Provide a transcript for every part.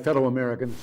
fellow Americans.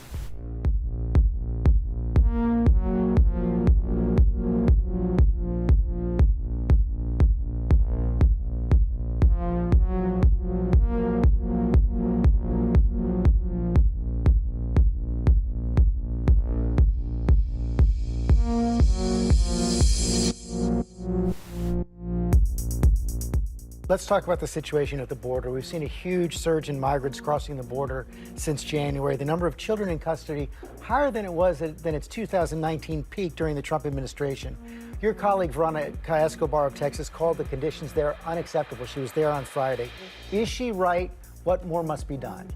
Let's talk about the situation at the border. We've seen a huge surge in migrants crossing the border since January. The number of children in custody higher than it was than its 2019 peak during the Trump administration. Your colleague Veronica Escobar of Texas called the conditions there unacceptable. She was there on Friday. Is she right? What more must be done?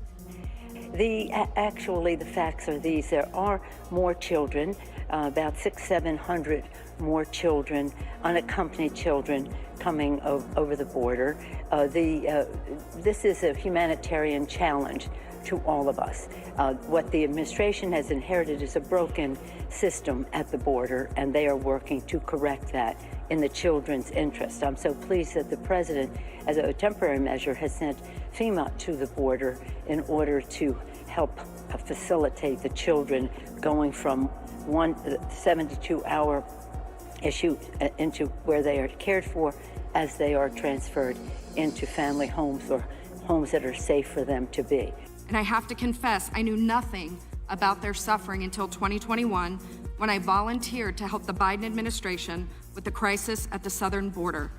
Actually, the facts are these. There are more children, about 600-700 more children, unaccompanied children, coming over the border. This is a humanitarian challenge to all of us. What the administration has inherited is a broken system at the border, and they are working to correct that in the children's interest. I'm so pleased that the president, as a temporary measure, has sent FEMA to the border in order to help facilitate the children going from one 72-hour issue into where they are cared for as they are transferred into family homes or homes that are safe for them to be. And I have to confess, I knew nothing about their suffering until 2021 when I volunteered to help the Biden administration with the crisis at the southern border.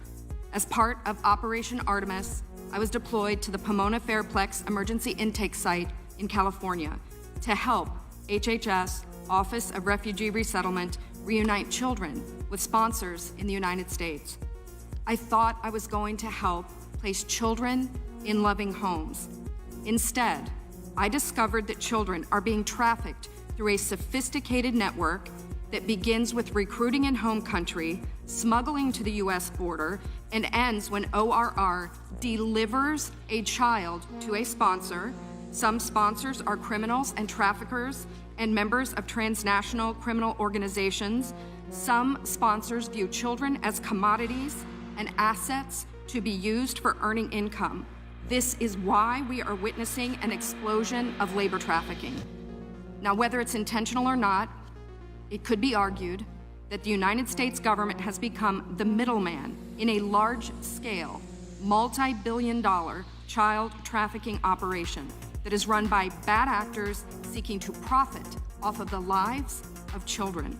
As part of Operation Artemis, I was deployed to the Pomona Fairplex Emergency Intake Site in California to help HHS, Office of Refugee Resettlement, reunite children with sponsors in the United States. I thought I was going to help place children in loving homes. Instead, I discovered that children are being trafficked through a sophisticated network that begins with recruiting in home country, smuggling to the U.S. border, and ends when ORR delivers a child to a sponsor. Some sponsors are criminals and traffickers and members of transnational criminal organizations. Some sponsors view children as commodities and assets to be used for earning income. This is why we are witnessing an explosion of labor trafficking. Now, whether it's intentional or not, it could be argued that the United States government has become the middleman in a large-scale, multi-billion-dollar child trafficking operation that is run by bad actors seeking to profit off of the lives of children.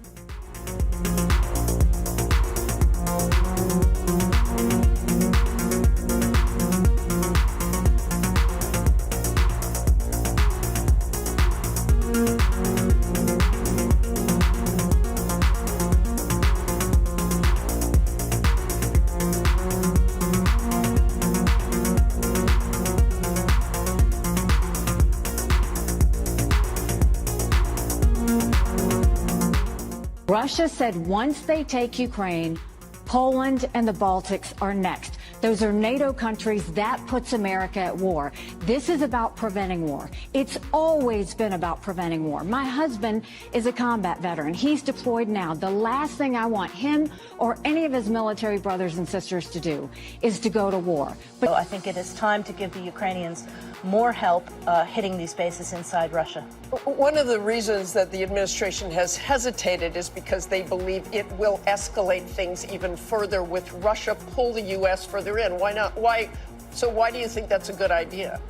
Russia said once they take Ukraine, Poland and the Baltics are next. Those are NATO countries. That puts America at war. This is about preventing war. It's always been about preventing war. My husband is a combat veteran. He's deployed now. The last thing I want him or any of his military brothers and sisters to do is to go to war. But I think it is time to give the Ukrainians more help hitting these bases inside Russia. One of the reasons that the administration has hesitated is because they believe it will escalate things even further with Russia pull the U.S. further in. Why not? Why? So why do you think that's a good idea?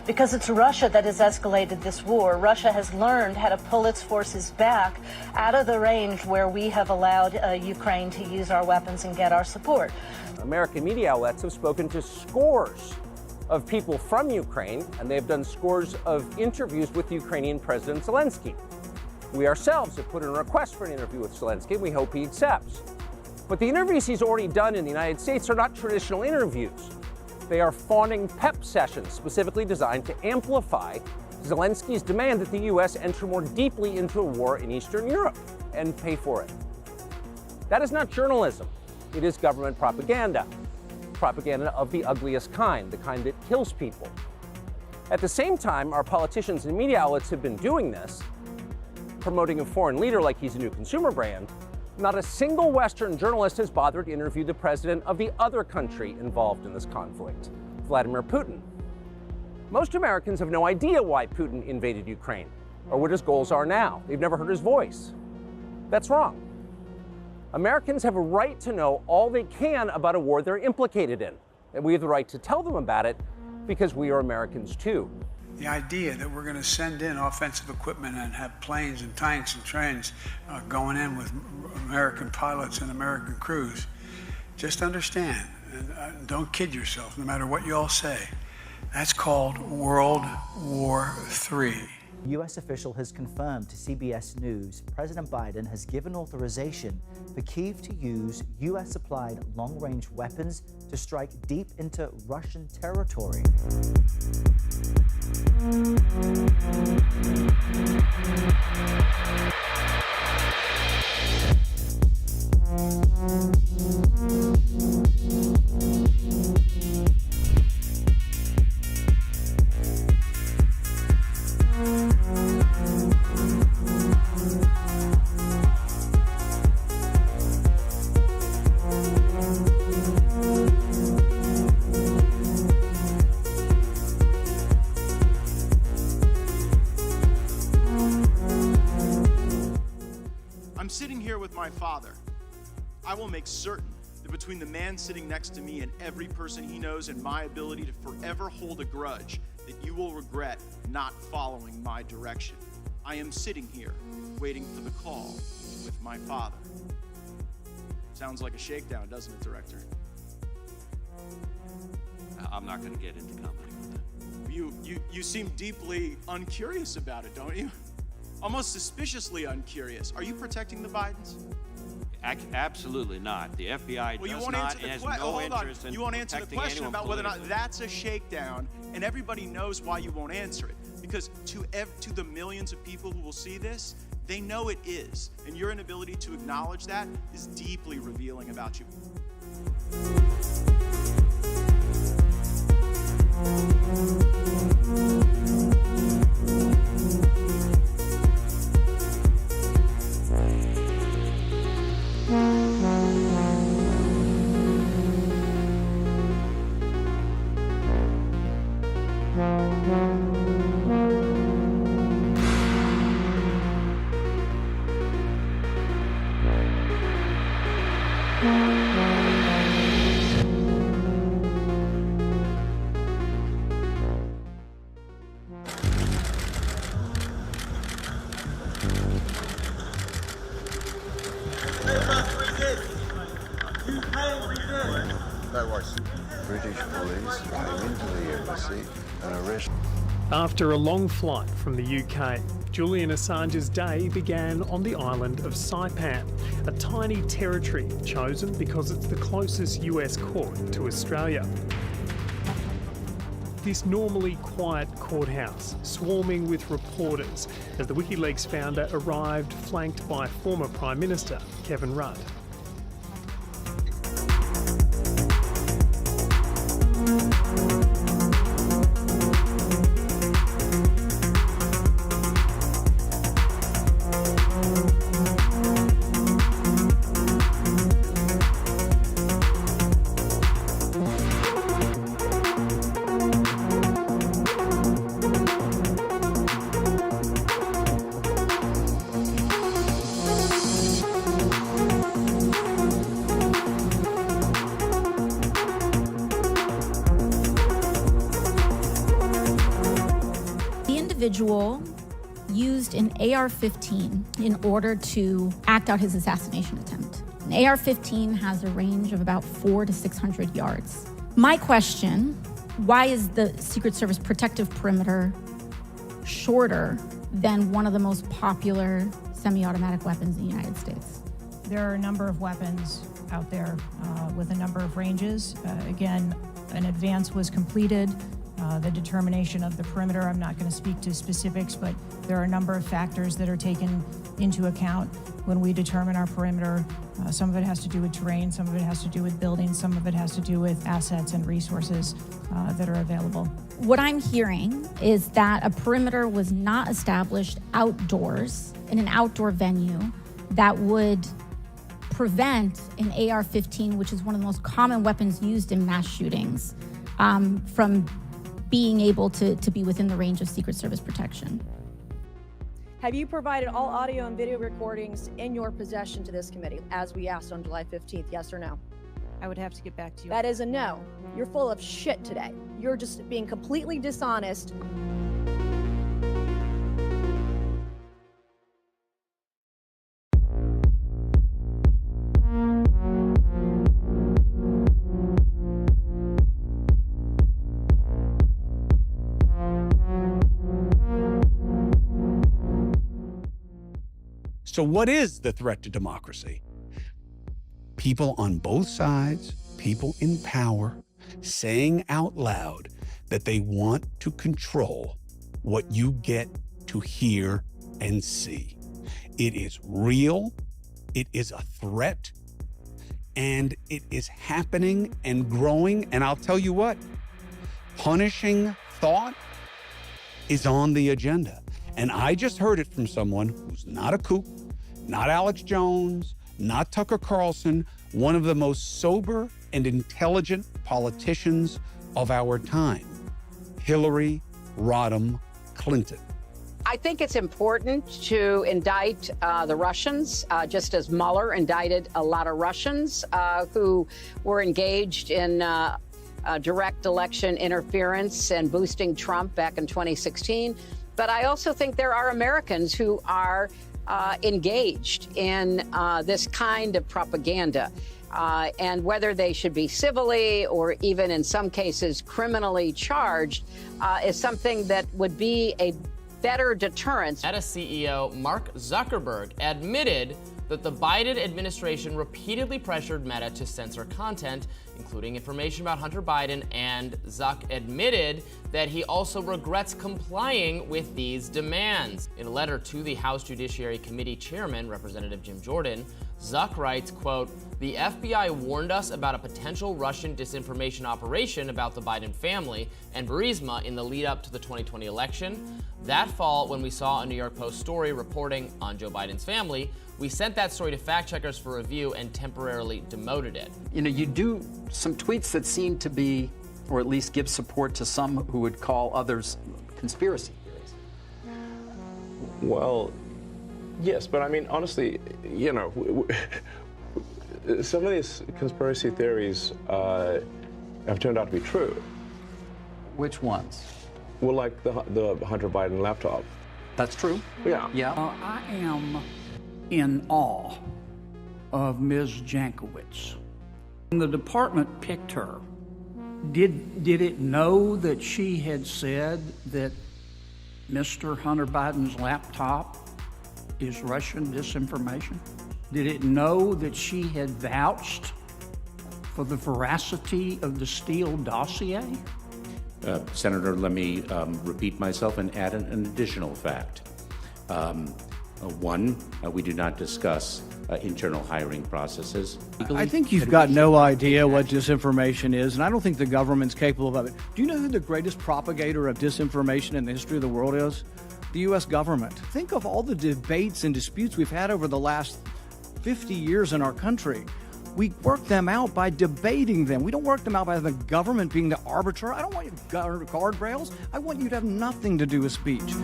Because it's Russia that has escalated this war. Russia has learned how to pull its forces back out of the range where we have allowed Ukraine to use our weapons and get our support. American media outlets have spoken to scores of people from Ukraine, and they've done scores of interviews with Ukrainian President Zelensky. We ourselves have put in a request for an interview with Zelensky, and we hope he accepts. But the interviews he's already done in the United States are not traditional interviews. They are fawning pep sessions specifically designed to amplify Zelensky's demand that the U.S. enter more deeply into a war in Eastern Europe and pay for it. That is not journalism. It is government propaganda. Propaganda of the ugliest kind, the kind that kills people. At the same time, our politicians and media outlets have been doing this, promoting a foreign leader like he's a new consumer brand. Not a single Western journalist has bothered to interview the president of the other country involved in this conflict, Vladimir Putin. Most Americans have no idea why Putin invaded Ukraine or what his goals are now. They've never heard his voice. That's wrong. Americans have a right to know all they can about a war they're implicated in, and we have the right to tell them about it because we are Americans too. The idea that we're going to send in offensive equipment and have planes and tanks and trains going in with American pilots and American crews, just understand, and don't kid yourself, no matter what you all say, that's called World War III. A U.S. official has confirmed to CBS News President Biden has given authorization for Kyiv to use U.S.-supplied long-range weapons to strike deep into Russian territory. I'm sitting here with my father. I will make certain that between the man sitting next to me and every person he knows and my ability to forever hold a grudge, that you will regret not following my direction. I am sitting here waiting for the call with my father. Sounds like a shakedown, doesn't it, Director? I'm not going to get into commenting on that. You seem deeply uncurious about it, don't you? Almost suspiciously uncurious. Are you protecting the Bidens? Absolutely not. The FBI does not and has no interest in You won't answer the question about whether or not that's a shakedown, and everybody knows why you won't answer it. Because to the millions of people who will see this, they know it is. And your inability to acknowledge that is deeply revealing about you. British police came into the embassy and arrested. After a long flight from the UK, Julian Assange's day began on the island of Saipan, a tiny territory chosen because it's the closest US court to Australia. This normally quiet courthouse, swarming with reporters as the WikiLeaks founder arrived flanked by former Prime Minister Kevin Rudd. Individual used an AR-15 in order to act out his assassination attempt. An AR-15 has a range of about 400 to 600 yards. My question, why is the Secret Service protective perimeter shorter than one of the most popular semi-automatic weapons in the United States? There are a number of weapons out there with a number of ranges. Again, an advance was completed. The determination of the perimeter, I'm not going to speak to specifics, but there are a number of factors that are taken into account when we determine our perimeter. Some of it has to do with terrain, some of it has to do with buildings, some of it has to do with assets and resources that are available. What I'm hearing is that a perimeter was not established outdoors in an outdoor venue that would prevent an AR-15, which is one of the most common weapons used in mass shootings, from being able to be within the range of Secret Service protection. Have you provided all audio and video recordings in your possession to this committee, as we asked on July 15th, yes or no? I would have to get back to you. That is a no. You're full of shit today. You're just being completely dishonest. So what is the threat to democracy? People on both sides, people in power, saying out loud that they want to control what you get to hear and see. It is real, it is a threat, and it is happening and growing. And I'll tell you what, punishing thought is on the agenda. And I just heard it from someone who's not a kook, not Alex Jones, not Tucker Carlson, one of the most sober and intelligent politicians of our time, Hillary Rodham Clinton. I think it's important to indict the Russians, just as Mueller indicted a lot of Russians who were engaged in direct election interference and boosting Trump back in 2016. But I also think there are Americans who are engaged in this kind of propaganda. And whether they should be civilly or even in some cases criminally charged is something that would be a better deterrence. Meta CEO Mark Zuckerberg admitted that the Biden administration repeatedly pressured Meta to censor content, including information about Hunter Biden, and Zuck admitted that he also regrets complying with these demands. In a letter to the House Judiciary Committee Chairman, Representative Jim Jordan, Zuck writes, quote, "The FBI warned us about a potential Russian disinformation operation about the Biden family and Burisma in the lead up to the 2020 election. That fall, when we saw a New York Post story reporting on Joe Biden's family, we sent that story to fact checkers for review and temporarily demoted it." You know, you do some tweets that seem to be, or at least give support to some who would call others conspiracy theories. Well, yes, but I mean, honestly, you know, some of these conspiracy theories have turned out to be true. Which ones? Well, like the Hunter Biden laptop. That's true. Yeah. Yeah. I am in awe of Ms. Jankowicz. When the department picked her, did it know that she had said that Mr. Hunter Biden's laptop is Russian disinformation? Did it know that she had vouched for the veracity of the Steele dossier? Senator, let me repeat myself and add an additional fact. One, we do not discuss internal hiring processes. I think you've got no idea what disinformation is, and I don't think the government's capable of it. Do you know who the greatest propagator of disinformation in the history of the world is? The U.S. government. Think of all the debates and disputes we've had over the last 50 years in our country. We work them out by debating them. We don't work them out by the government being the arbiter. I don't want you to guardrails. I want you to have nothing to do with speech.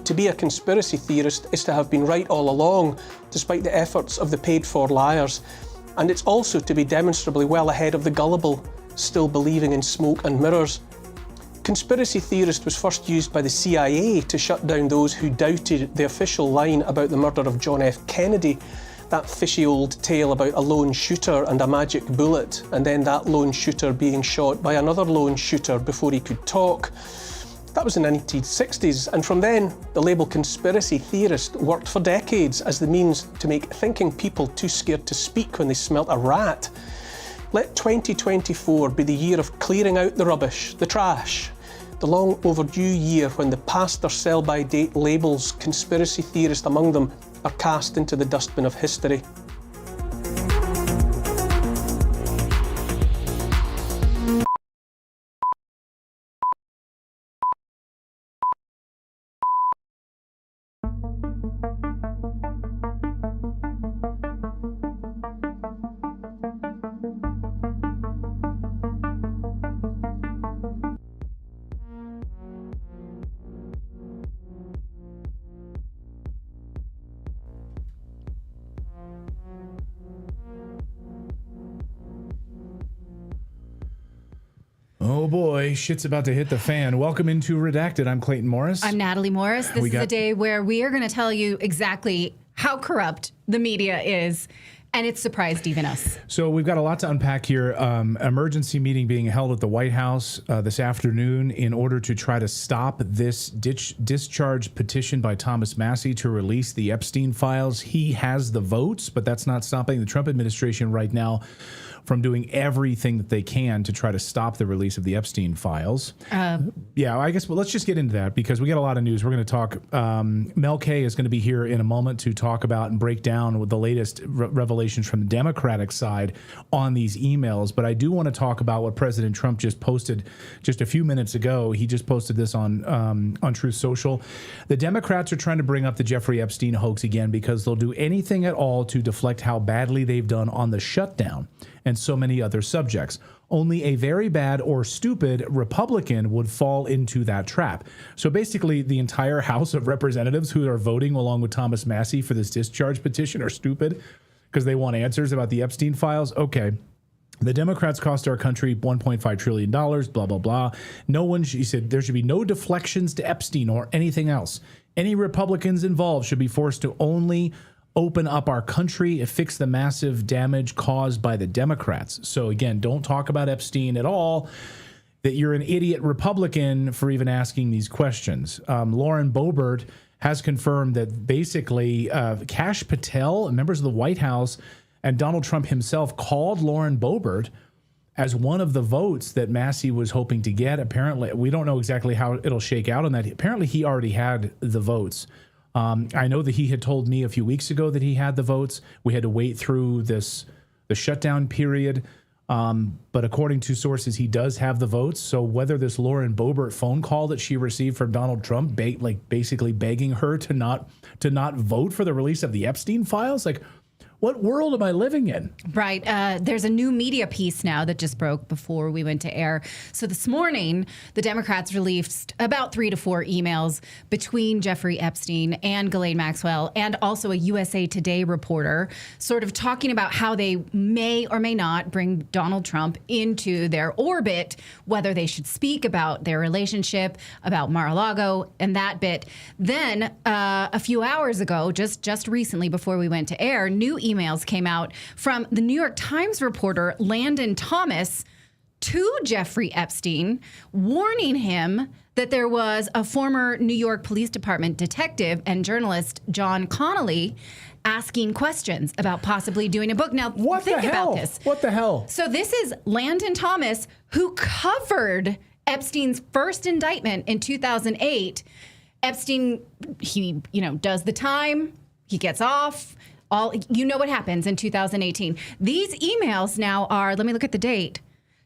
To be a conspiracy theorist is to have been right all along, despite the efforts of the paid-for liars. And it's also to be demonstrably well ahead of the gullible, still believing in smoke and mirrors. Conspiracy theorist was first used by the CIA to shut down those who doubted the official line about the murder of John F. Kennedy, that fishy old tale about a lone shooter and a magic bullet, and then that lone shooter being shot by another lone shooter before he could talk. That was in the 1960s, and from then, the label conspiracy theorist worked for decades as the means to make thinking people too scared to speak when they smelt a rat. Let 2024 be the year of clearing out the rubbish, the trash, the long overdue year when the past or sell-by-date labels, conspiracy theorist among them, are cast into the dustbin of history. Oh boy, shit's about to hit the fan. Welcome into Redacted. I'm Clayton Morris. I'm Natalie Morris. This is a day where we are going to tell you exactly how corrupt the media is, and it's surprised even us. So we've got a lot to unpack here. Emergency meeting being held at the White House this afternoon in order to try to stop this discharge petition by Thomas Massie to release the Epstein files. He has the votes, but that's not stopping the Trump administration right now from doing everything that they can to try to stop the release of the Epstein files. Yeah, I guess, well, let's just get into that because we got a lot of news. We're going to talk. Mel K is going to be here in a moment to talk about and break down with the latest revelations from the Democratic side on these emails. But I do want to talk about what President Trump just posted just a few minutes ago. He just posted this on Truth Social. The Democrats are trying to bring up the Jeffrey Epstein hoax again because they'll do anything at all to deflect how badly they've done on the shutdown and so many other subjects. Only a very bad or stupid Republican would fall into that trap. So basically, the entire House of Representatives who are voting along with Thomas Massie for this discharge petition are stupid because they want answers about the Epstein files. Okay. The Democrats cost our country $1.5 trillion, blah, blah, blah. He said there should be no deflections to Epstein or anything else. Any Republicans involved should be forced to only open up our country and fix the massive damage caused by the Democrats. So again, don't talk about Epstein at all, that you're an idiot Republican for even asking these questions. Lauren Boebert has confirmed that basically Kash Patel, members of the White House, and Donald Trump himself called Lauren Boebert as one of the votes that Massie was hoping to get. Apparently, we don't know exactly how it'll shake out on that. Apparently, he already had the votes. I know that he had told me a few weeks ago that he had the votes. We had to wait through the shutdown period. But according to sources, he does have the votes. So whether this Lauren Boebert phone call that she received from Donald Trump, basically begging her to not vote for the release of the Epstein files, what world am I living in? Right. There's a new media piece now that just broke before we went to air. So this morning, the Democrats released about 3 to 4 emails between Jeffrey Epstein and Ghislaine Maxwell and also a USA Today reporter sort of talking about how they may or may not bring Donald Trump into their orbit, whether they should speak about their relationship, about Mar-a-Lago and that bit. Then a few hours ago, just recently before we went to air, new emails came out from the New York Times reporter Landon Thomas to Jeffrey Epstein, warning him that there was a former New York Police Department detective and journalist, John Connolly, asking questions about possibly doing a book. Now, think about this. What the hell? So this is Landon Thomas, who covered Epstein's first indictment in 2008. Epstein, he does the time, he gets off. What happens in 2018. These emails now are, let me look at the date,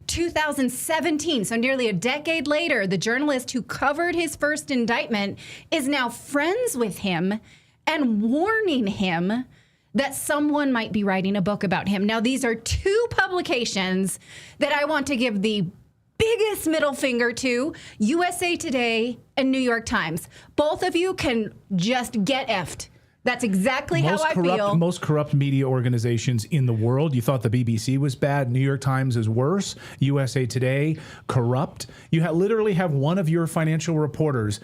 2017. So nearly a decade later, the journalist who covered his first indictment is now friends with him and warning him that someone might be writing a book about him. Now, these are 2 publications that I want to give the biggest middle finger to, USA Today and New York Times. Both of you can just get effed. That's exactly how I feel. Most corrupt media organizations in the world. You thought the BBC was bad. New York Times is worse. USA Today, corrupt. You literally have one of your financial reporters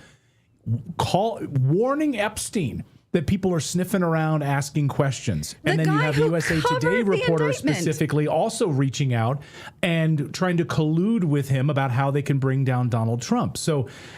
warning Epstein that people are sniffing around asking questions. And then you have the USA Today reporter specifically also reaching out and trying to collude with him about how they can bring down Donald Trump.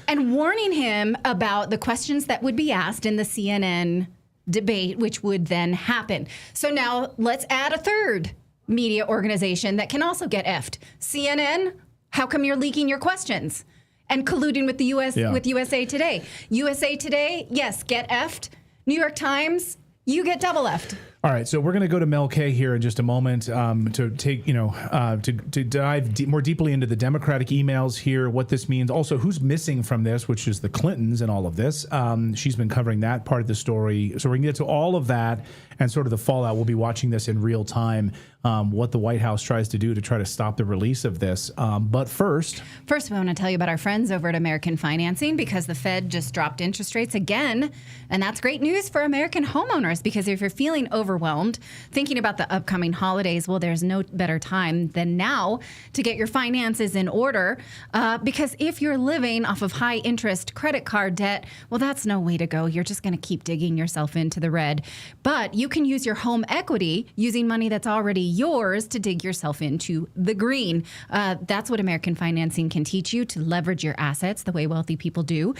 And warning him about the questions that would be asked in the CNN debate, which would then happen. So now let's add a third media organization that can also get effed. CNN, how come you're leaking your questions and colluding with the with USA Today? USA Today, yes, get effed. New York Times, you get double effed. All right, so we're going to go to Mel K here in just a moment to take, to dive more deeply into the Democratic emails here, what this means. Also, who's missing from this, which is the Clintons and all of this. She's been covering that part of the story. So we're going to get to all of that and sort of the fallout. We'll be watching this in real time, what the White House tries to do to try to stop the release of this. But first, we want to tell you about our friends over at American Financing, because the Fed just dropped interest rates again. And that's great news for American homeowners, because if you're feeling overwhelmed, thinking about the upcoming holidays, well, there's no better time than now to get your finances in order. Because if you're living off of high interest credit card debt, well, that's no way to go. You're just going to keep digging yourself into the red. But you can use your home equity using money that's already yours to dig yourself into the green. That's what American Financing can teach you, to leverage your assets the way wealthy people do.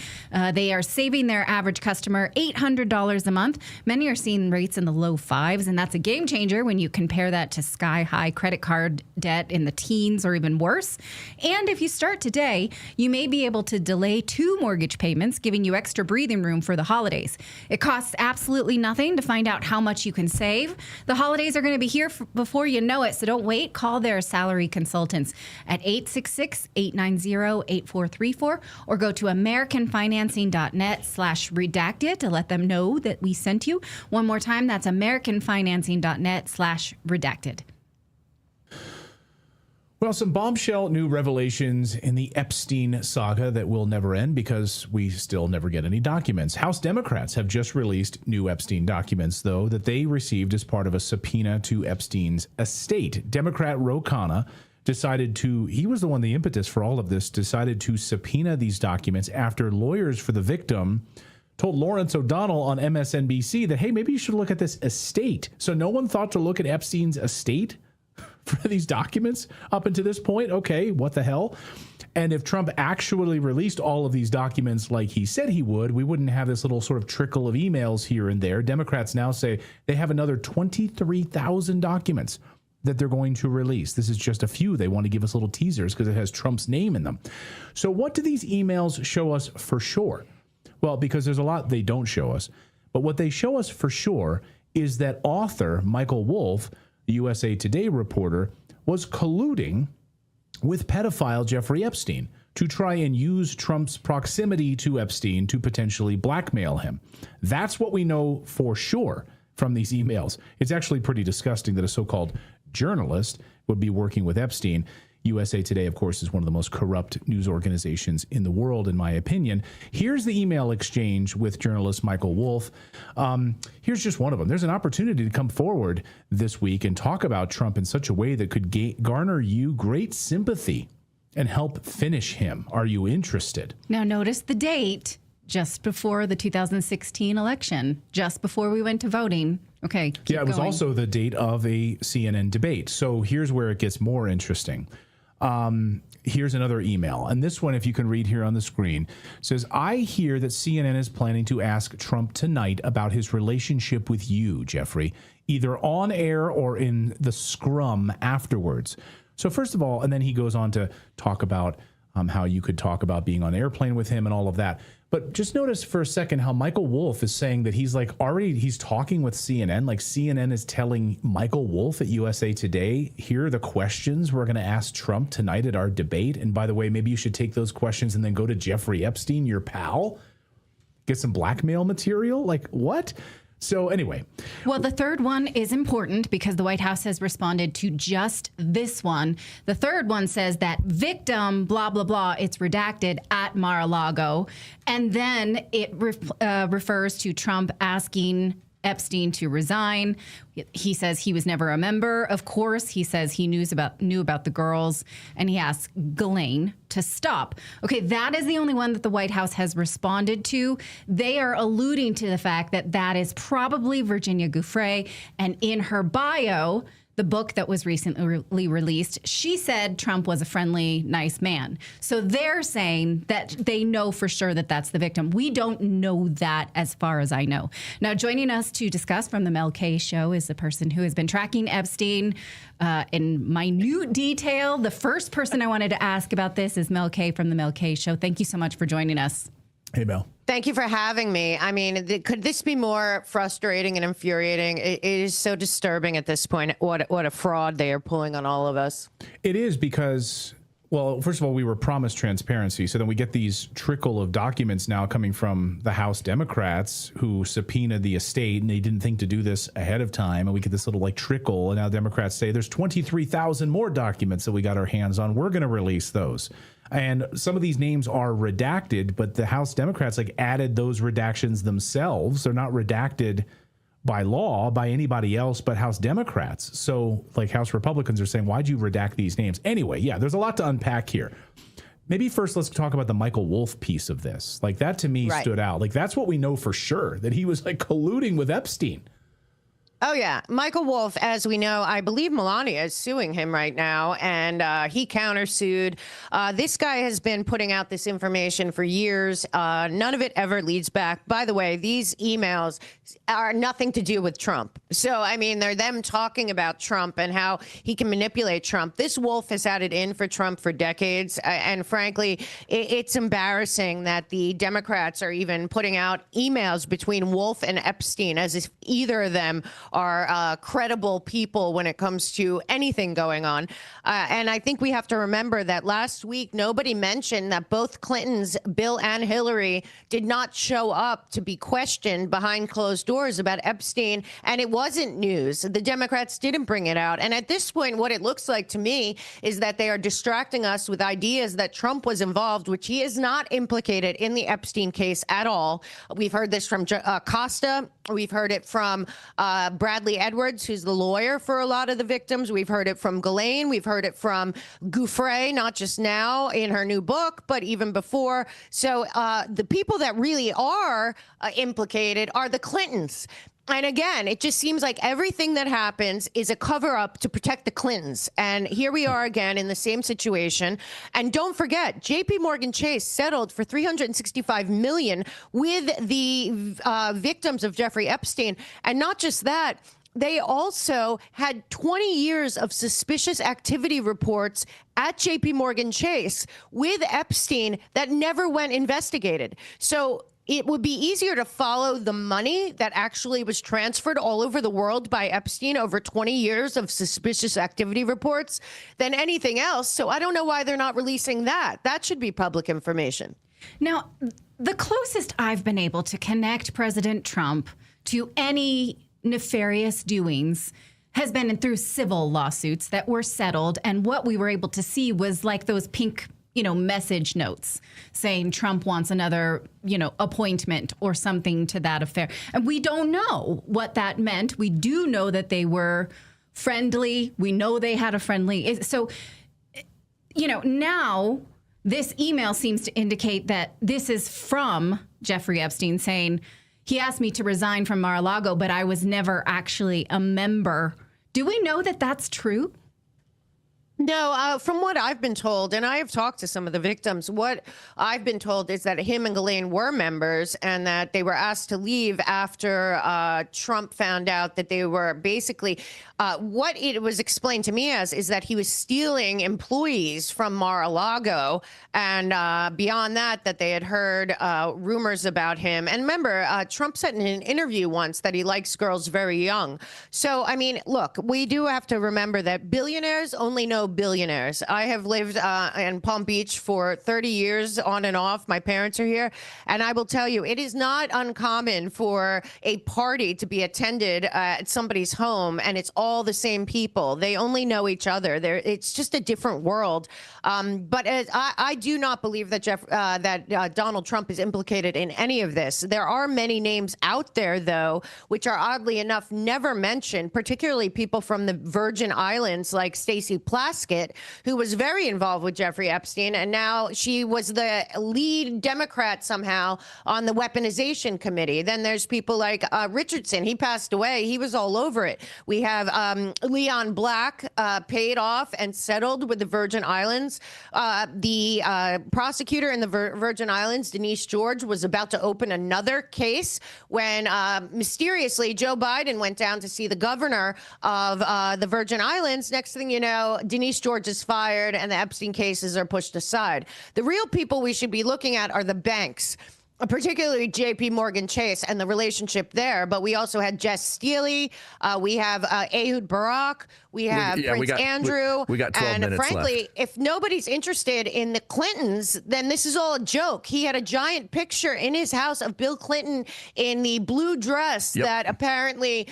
They are saving their average customer $800 a month. Many are seeing rates in the low fives, and that's a game changer when you compare that to sky-high credit card debt in the teens or even worse. And if you start today, you may be able to delay 2 mortgage payments, giving you extra breathing room for the holidays. It costs absolutely nothing to find out how much you can save. The holidays are going to be here before you know it, so don't wait. Call their salary consultants at 866-890-8434 or go to americanfinancing.net/redacted to let them know that we sent you. One more time, that's americanfinancing.net/redacted. Well, some bombshell new revelations in the Epstein saga that will never end, because we still never get any documents. House Democrats have just released new Epstein documents, though, that they received as part of a subpoena to Epstein's estate. Democrat Ro Khanna he was the one, the impetus for all of this, decided to subpoena these documents after lawyers for the victim told Lawrence O'Donnell on MSNBC that, hey, maybe you should look at this estate. So no one thought to look at Epstein's estate for these documents up until this point. Okay, what the hell? And if Trump actually released all of these documents like he said he would, we wouldn't have this little sort of trickle of emails here and there. Democrats now say they have another 23,000 documents that they're going to release. This is just a few. They want to give us little teasers because it has Trump's name in them. So what do these emails show us for sure? Well, because there's a lot they don't show us. But what they show us for sure is that author Michael Wolff, the USA Today reporter, was colluding with pedophile Jeffrey Epstein to try and use Trump's proximity to Epstein to potentially blackmail him. That's what we know for sure from these emails. It's actually pretty disgusting that a so-called journalist would be working with Epstein. USA Today, of course, is one of the most corrupt news organizations in the world, in my opinion. Here's the email exchange with journalist Michael Wolff. Here's just one of them. There's an opportunity to come forward this week and talk about Trump in such a way that could garner you great sympathy and help finish him. Are you interested? Now, notice the date. Just before the 2016 election, just before we went to voting. Okay. Yeah, it was also the date of a CNN debate. So here's where it gets more interesting. Here's another email. And this one, if you can read here on the screen, says, I hear that CNN is planning to ask Trump tonight about his relationship with you, Jeffrey, either on air or in the scrum afterwards. So first of all, and then he goes on to talk about how you could talk about being on an airplane with him and all of that. But just notice for a second how Michael Wolff is saying that he's talking with CNN. Like CNN is telling Michael Wolff at USA Today, here are the questions we're going to ask Trump tonight at our debate. And by the way, maybe you should take those questions and then go to Jeffrey Epstein, your pal, get some blackmail material. Like what? So anyway. Well, the third one is important because the White House has responded to just this one. The third one says that victim, blah, blah, blah, it's redacted at Mar-a-Lago. And then it refers to Trump asking Epstein to resign. He says he was never a member. Of course, he says he knew about the girls, and he asked Ghislaine to stop. Okay, that is the only one that the White House has responded to. They are alluding to the fact that that is probably Virginia Giuffre, and in her bio, the book that was recently released, she said Trump was a friendly, nice man. So they're saying that they know for sure that that's the victim. We don't know that as far as I know. Now, joining us to discuss from the Mel K Show is the person who has been tracking Epstein in minute detail. The first person I wanted to ask about this is Mel K from the Mel K Show. Thank you so much for joining us. Hey, Mel. Thank you for having me. I mean, could this be more frustrating and infuriating? It is so disturbing at this point. What a fraud they are pulling on all of us. It is, because Well, first of all, we were promised transparency. So then we get these trickle of documents now coming from the House Democrats who subpoenaed the estate, and they didn't think to do this ahead of time. And we get this little like trickle. And now Democrats say there's 23,000 more documents that we got our hands on. We're going to release those. And some of these names are redacted, but the House Democrats like added those redactions themselves. They're not redacted by law by anybody else but House Democrats. So like House Republicans are saying, why'd you redact these names? Anyway, yeah, there's a lot to unpack here. Maybe first let's talk about the Michael Wolff piece of this. Like that to me stood out. Like that's what we know for sure, that he was like colluding with Epstein. Oh, yeah. Michael Wolff, as we know, I believe Melania is suing him right now, and he countersued. This guy has been putting out this information for years. None of it ever leads back. By the way, these emails are nothing to do with Trump. So, I mean, they're them talking about Trump and how he can manipulate Trump. This Wolff has had it in for Trump for decades. And frankly, it's embarrassing that the Democrats are even putting out emails between Wolff and Epstein as if either of them are credible people when it comes to anything going on. And I think we have to remember that last week, nobody mentioned that both Clintons, Bill and Hillary, did not show up to be questioned behind closed doors about Epstein. And it wasn't news. The Democrats didn't bring it out. And at this point, what it looks like to me is that they are distracting us with ideas that Trump was involved, which he is not implicated in the Epstein case at all. We've heard this from Costa. We've heard it from Bradley Edwards, who's the lawyer for a lot of the victims. We've heard it from Ghislaine. We've heard it from Gouffre, not just now in her new book, but even before. So the people that really are implicated are the Clintons. And again, it just seems like everything that happens is a cover up to protect the Clintons. And here we are again in the same situation. And don't forget, JP Morgan Chase settled for $365 million with the victims of Jeffrey Epstein. And not just that, they also had 20 years of suspicious activity reports at JP Morgan Chase with Epstein that never went investigated. So it would be easier to follow the money that actually was transferred all over the world by Epstein over 20 years of suspicious activity reports than anything else. So I don't know why they're not releasing that. That should be public information. Now, the closest I've been able to connect President Trump to any nefarious doings has been through civil lawsuits that were settled. And what we were able to see was like those pink message notes saying Trump wants another, appointment or something to that affair. And we don't know what that meant. We do know that they were friendly. We know they had a friendly. So, now this email seems to indicate that this is from Jeffrey Epstein saying he asked me to resign from Mar-a-Lago, but I was never actually a member. Do we know that that's true? No, from what I've been told, and I have talked to some of the victims, what I've been told is that him and Ghislaine were members and that they were asked to leave after Trump found out that they were basically, what it was explained to me as is that he was stealing employees from Mar-a-Lago. And beyond that, that they had heard rumors about him. And remember, Trump said in an interview once that he likes girls very young. So, I mean, look, we do have to remember that billionaires only know billionaires. I have lived in Palm Beach for 30 years on and off. My parents are here. And I will tell you, it is not uncommon for a party to be attended at somebody's home and it's all the same people. They only know each other. It's just a different world. But I do not believe that Donald Trump is implicated in any of this. There are many names out there, though, which are oddly enough never mentioned, particularly people from the Virgin Islands like Stacey Plaskett, who was very involved with Jeffrey Epstein, and now she was the lead Democrat somehow on the weaponization committee. Then there's people like Richardson. He passed away. He was all over it. We have Leon Black paid off and settled with the Virgin Islands. The prosecutor in the Virgin Islands, Denise George, was about to open another case when mysteriously Joe Biden went down to see the governor of the Virgin Islands. Next thing you know, Denise George is fired and the Epstein cases are pushed aside. The real people we should be looking at are the banks. particularly J.P. Morgan Chase and the relationship there. But we also had Jess Steele. We have Ehud Barak. We have Prince Andrew. We got 12 minutes frankly, left. if nobody's interested in the Clintons, then this is all a joke. He had a giant picture in his house of Bill Clinton in the blue dress that apparently,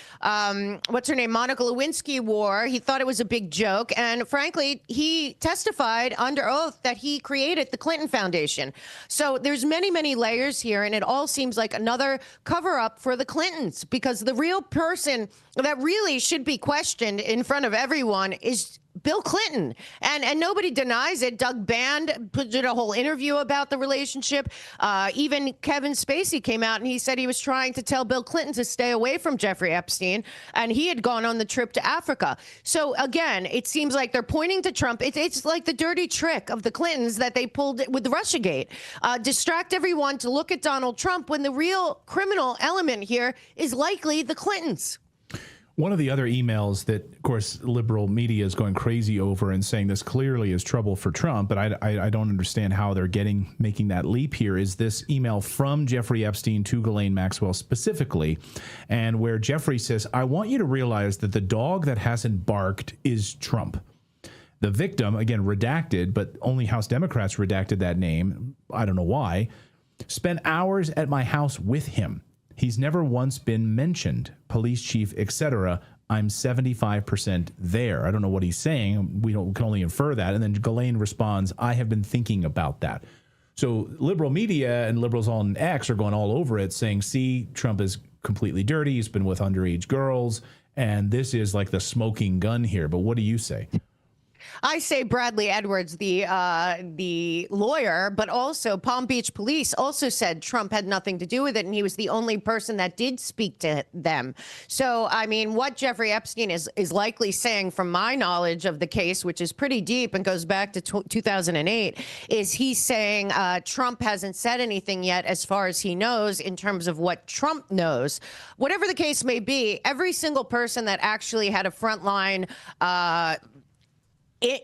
what's her name, Monica Lewinsky wore. He thought it was a big joke. And frankly, he testified under oath that he created the Clinton Foundation. So there's many, many layers here, and it all seems like another cover-up for the Clintons, because the real person that really should be questioned in front of everyone is Bill Clinton, and nobody denies it. Doug Band did a whole interview about the relationship. Even Kevin Spacey came out and he said he was trying to tell Bill Clinton to stay away from Jeffrey Epstein, and he had gone on the trip to Africa. So again, it seems like they're pointing to Trump. It's like the dirty trick of the Clintons that they pulled with the Russiagate. Distract everyone to look at Donald Trump when the real criminal element here is likely the Clintons. One of the other emails that, of course, liberal media is going crazy over and saying this clearly is trouble for Trump, but I don't understand how they're making that leap here, is this email from Jeffrey Epstein to Ghislaine Maxwell specifically, and where Jeffrey says, I want you to realize that the dog that hasn't barked is Trump. The victim, again, redacted, but only House Democrats redacted that name. I don't know why. Spent hours at my house with him. He's never once been mentioned. Police chief, etc. I'm 75% there. I don't know what he's saying. We can only infer that. And then Ghislaine responds, I have been thinking about that. So liberal media and liberals on X are going all over it saying, see, Trump is completely dirty. He's been with underage girls. And this is like the smoking gun here. But what do you say? I say Bradley Edwards, the lawyer, but also Palm Beach police also said Trump had nothing to do with it, and he was the only person that did speak to them. So, I mean, what Jeffrey Epstein is likely saying, from my knowledge of the case, which is pretty deep and goes back to 2008, is he's saying Trump hasn't said anything yet as far as he knows in terms of what Trump knows. Whatever the case may be, every single person that actually had a frontline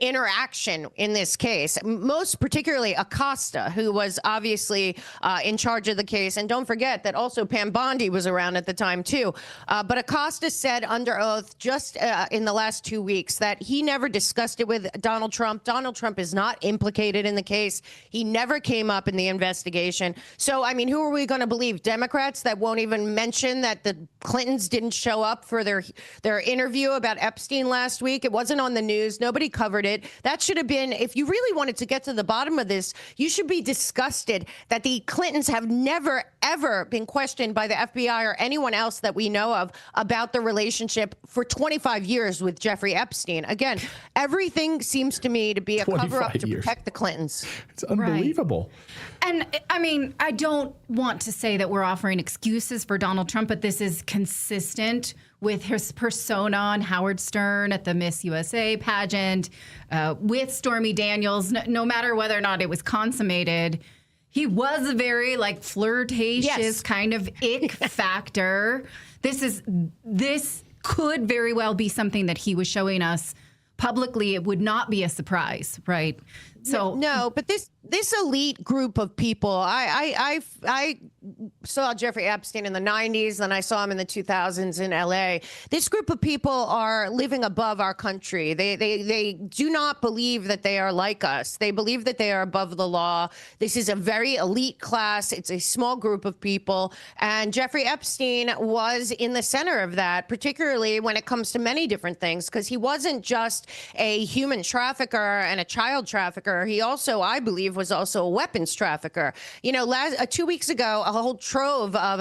interaction in this case, most particularly Acosta, who was obviously in charge of the case. And don't forget that also Pam Bondi was around at the time, too. But Acosta said under oath just in the last 2 weeks that he never discussed it with Donald Trump. Donald Trump is not implicated in the case. He never came up in the investigation. So, I mean, who are we going to believe? Democrats that won't even mention that the Clintons didn't show up for their interview about Epstein last week? It wasn't on the news. Nobody covered it. That should have been, if you really wanted to get to the bottom of this, you should be disgusted that the Clintons have never, ever been questioned by the FBI or anyone else that we know of about the relationship for 25 years with Jeffrey Epstein. Again, everything seems to me to be a cover-up to protect the Clintons. It's unbelievable. Right. And I mean, I don't want to say that we're offering excuses for Donald Trump, but this is consistent with his persona on Howard Stern at the Miss USA pageant, with Stormy Daniels. No matter whether or not it was consummated, he was a very flirtatious kind of ick factor. This could very well be something that he was showing us publicly. It would not be a surprise, right? So no, but this elite group of people, I saw Jeffrey Epstein in the 90s, then I saw him in the 2000s in LA. This group of people are living above our country. They do not believe that they are like us. They believe that they are above the law. This is a very elite class. It's a small group of people. And Jeffrey Epstein was in the center of that, particularly when it comes to many different things, because he wasn't just a human trafficker and a child trafficker. He also, I believe, was also a weapons trafficker. You know, 2 weeks ago, a whole trove of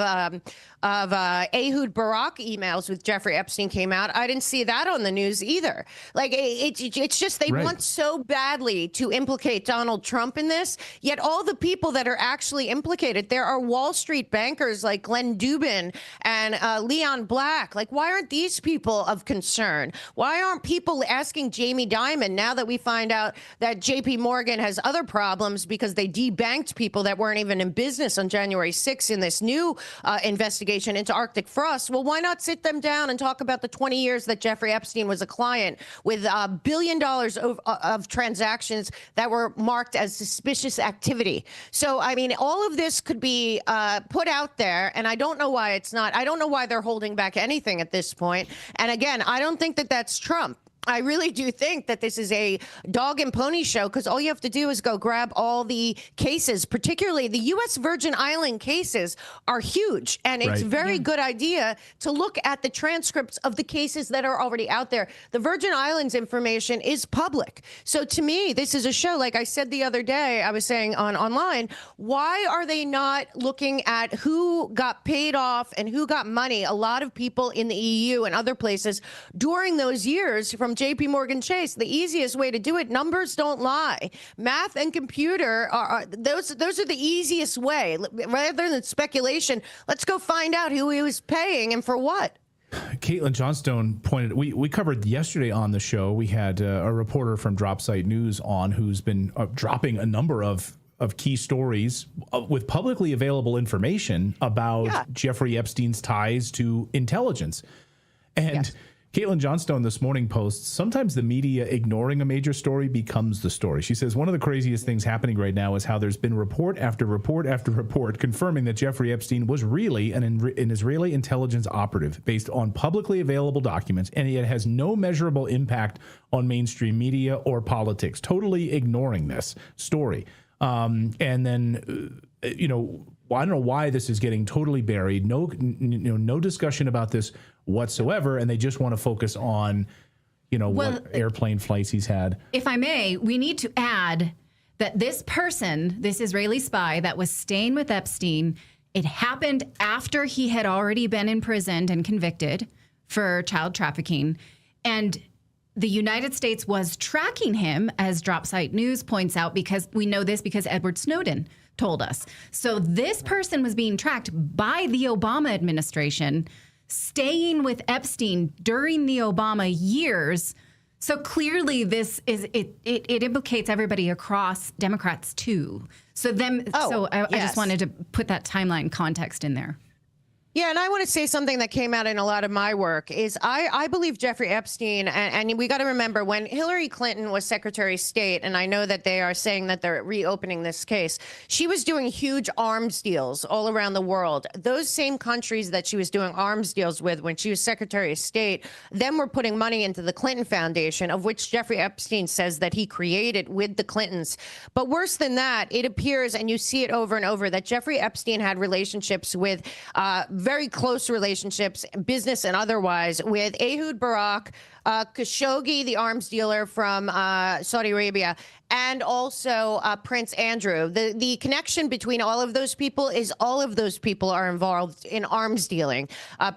Ehud Barak emails with Jeffrey Epstein came out. I didn't see that on the news either. It's just they want so badly to implicate Donald Trump in this, yet all the people that are actually implicated, there are Wall Street bankers like Glenn Dubin and Leon Black. Why aren't these people of concern? Why aren't people asking Jamie Dimon now that we find out that J.P. Morgan has other problems because they debanked people that weren't even in business on January 6th in this new investigation investigation into Arctic frost. Well, why not sit them down and talk about the 20 years that Jeffrey Epstein was a client with $1 billion of transactions that were marked as suspicious activity? So, I mean, all of this could be put out there, and I don't know why it's not. I don't know why they're holding back anything at this point. And again, I don't think that that's Trump. I really do think that this is a dog and pony show, because all you have to do is go grab all the cases, particularly the U.S. Virgin Island cases are huge. And it's a very good idea to look at the transcripts of the cases that are already out there. The Virgin Islands information is public. So to me, this is a show, like I said the other day, I was saying online, why are they not looking at who got paid off and who got money? A lot of people in the EU and other places during those years from JP Morgan Chase. The easiest way to do it, numbers don't lie. Math and computer those are the easiest way. Rather than speculation, let's go find out who he was paying and for what. Caitlin Johnstone pointed, we covered yesterday on the show, we had a reporter from DropSite News on who's been dropping a number of key stories with publicly available information about Jeffrey Epstein's ties to intelligence. And Caitlin Johnstone this morning posts, sometimes the media ignoring a major story becomes the story. She says one of the craziest things happening right now is how there's been report after report after report confirming that Jeffrey Epstein was really an Israeli intelligence operative based on publicly available documents, and it has no measurable impact on mainstream media or politics, totally ignoring this story. And then, I don't know why this is getting totally buried. No discussion about this whatsoever, and they just want to focus on, what airplane flights he's had. If I may, we need to add that this person, this Israeli spy that was staying with Epstein, it happened after he had already been imprisoned and convicted for child trafficking, and the United States was tracking him, as DropSite News points out, because we know this because Edward Snowden told us. So this person was being tracked by the Obama administration, staying with Epstein during the Obama years. So clearly this is, it implicates everybody across Democrats too. So I just wanted to put that timeline context in there. Yeah, and I want to say something that came out in a lot of my work is I believe Jeffrey Epstein, and we got to remember when Hillary Clinton was Secretary of State, and I know that they are saying that they're reopening this case, she was doing huge arms deals all around the world. Those same countries that she was doing arms deals with when she was Secretary of State, then were putting money into the Clinton Foundation, of which Jeffrey Epstein says that he created with the Clintons. But worse than that, it appears, and you see it over and over, that Jeffrey Epstein had relationships with very close relationships, business and otherwise, with Ehud Barak, Khashoggi, the arms dealer from Saudi Arabia, and also Prince Andrew. The connection between all of those people is all of those people are involved in arms dealing.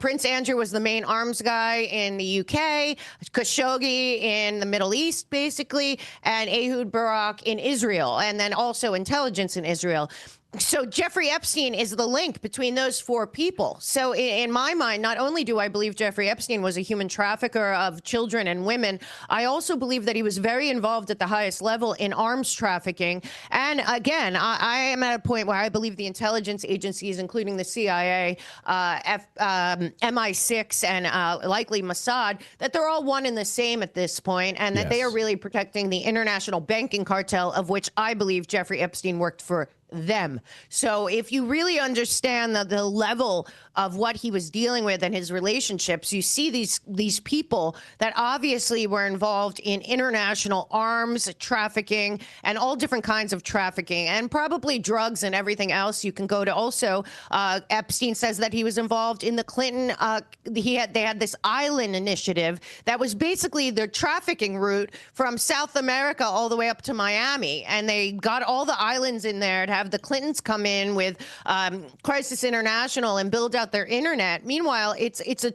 Prince Andrew was the main arms guy in the UK, Khashoggi in the Middle East, basically, and Ehud Barak in Israel, and then also intelligence in Israel. So Jeffrey Epstein is the link between those four people. So in my mind, not only do I believe Jeffrey Epstein was a human trafficker of children and women, I also believe that he was very involved at the highest level in arms trafficking. And again, I am at a point where I believe the intelligence agencies, including the CIA, MI6, and likely Mossad, that they're all one and the same at this point, and that they are really protecting the international banking cartel, of which I believe Jeffrey Epstein worked for them. So if you really understand the level of what he was dealing with and his relationships, you see these people that obviously were involved in international arms trafficking and all different kinds of trafficking, and probably drugs and everything else. You can go to also Epstein says that he was involved in the Clinton they had this island initiative that was basically their trafficking route from South America all the way up to Miami, and they got all the islands in there to have the Clintons come in with Crisis International and build out their internet. Meanwhile, it's a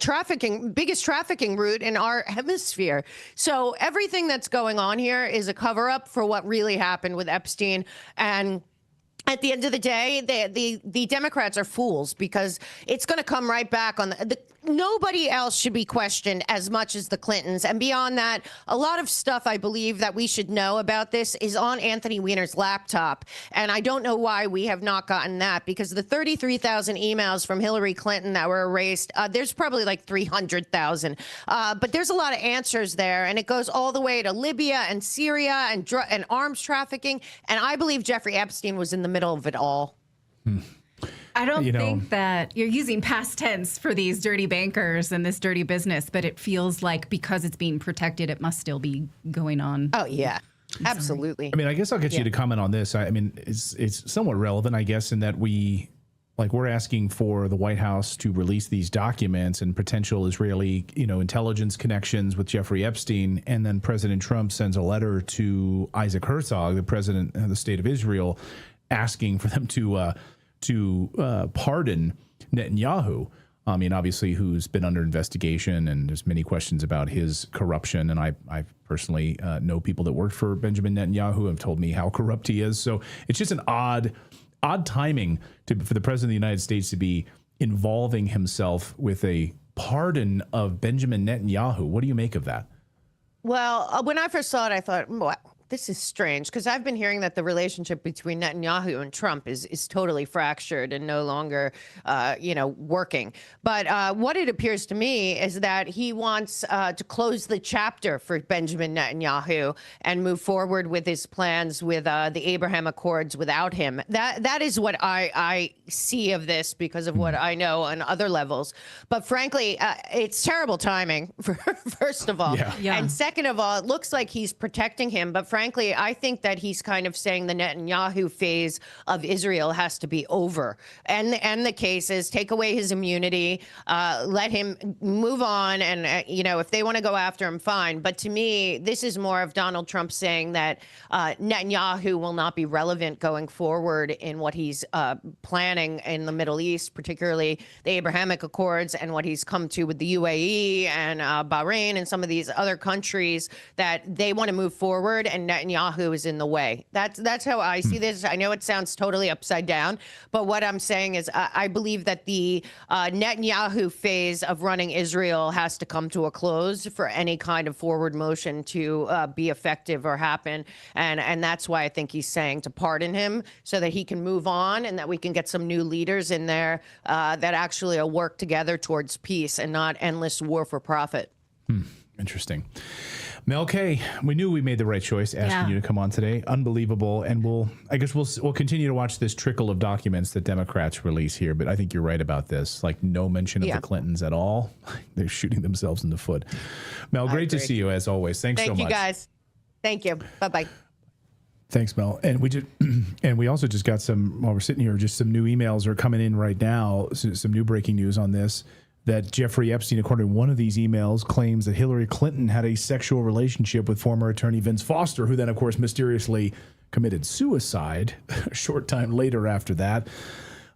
biggest trafficking route in our hemisphere. So everything that's going on here is a cover up for what really happened with Epstein. And at the end of the day, the Democrats are fools, because it's going to come right back on nobody else should be questioned as much as the Clintons. And beyond that, a lot of stuff I believe that we should know about this is on Anthony Weiner's laptop. And I don't know why we have not gotten that, because the 33,000 emails from Hillary Clinton that were erased, there's probably like 300,000. But there's a lot of answers there. And it goes all the way to Libya and Syria and arms trafficking. And I believe Jeffrey Epstein was in the middle of it all. I don't think that you're using past tense for these dirty bankers and this dirty business, but it feels like because it's being protected, it must still be going on. Oh, yeah. Absolutely. I mean, I guess I'll get you to comment on this. I mean, it's somewhat relevant, I guess, in that we're asking for the White House to release these documents and potential Israeli, intelligence connections with Jeffrey Epstein. And then President Trump sends a letter to Isaac Herzog, the president of the state of Israel, asking for them to pardon Netanyahu. I mean, obviously, who's been under investigation, and there's many questions about his corruption. And I personally know people that worked for Benjamin Netanyahu have told me how corrupt he is. So it's just an odd timing for the president of the United States to be involving himself with a pardon of Benjamin Netanyahu. What do you make of that? Well, when I first saw it, I thought, well, this is strange, because I've been hearing that the relationship between Netanyahu and Trump is totally fractured and no longer, working. But what it appears to me is that he wants to close the chapter for Benjamin Netanyahu and move forward with his plans with the Abraham Accords without him. That is what I see of this, because of what I know on other levels. But frankly, it's terrible timing, first of all. Yeah. And second of all, it looks like he's protecting him. But frankly, I think that he's kind of saying the Netanyahu phase of Israel has to be over. And the case is take away his immunity, let him move on. And, if they want to go after him, fine. But to me, this is more of Donald Trump saying that Netanyahu will not be relevant going forward in what he's planning in the Middle East, particularly the Abrahamic Accords and what he's come to with the UAE and Bahrain and some of these other countries, that they want to move forward and Netanyahu is in the way. That's how I see this. I know it sounds totally upside down, but what I'm saying is I believe that the Netanyahu phase of running Israel has to come to a close for any kind of forward motion to be effective or happen. And that's why I think he's saying to pardon him so that he can move on and that we can get some new leaders in there that actually will work together towards peace and not endless war for profit. Interesting. Mel K, we knew we made the right choice asking you to come on today. Unbelievable. And we'll continue to watch this trickle of documents that Democrats release here. But I think you're right about this. Like, no mention of the Clintons at all. They're shooting themselves in the foot. Mel, great to see you as always. Thanks so much. Thank you, guys. Thank you. Bye-bye. Thanks, Mel. And we also just got while we're sitting here, just some new emails are coming in right now. Some new breaking news on this. That Jeffrey Epstein, according to one of these emails, claims that Hillary Clinton had a sexual relationship with former attorney Vince Foster, who then, of course, mysteriously committed suicide a short time later after that.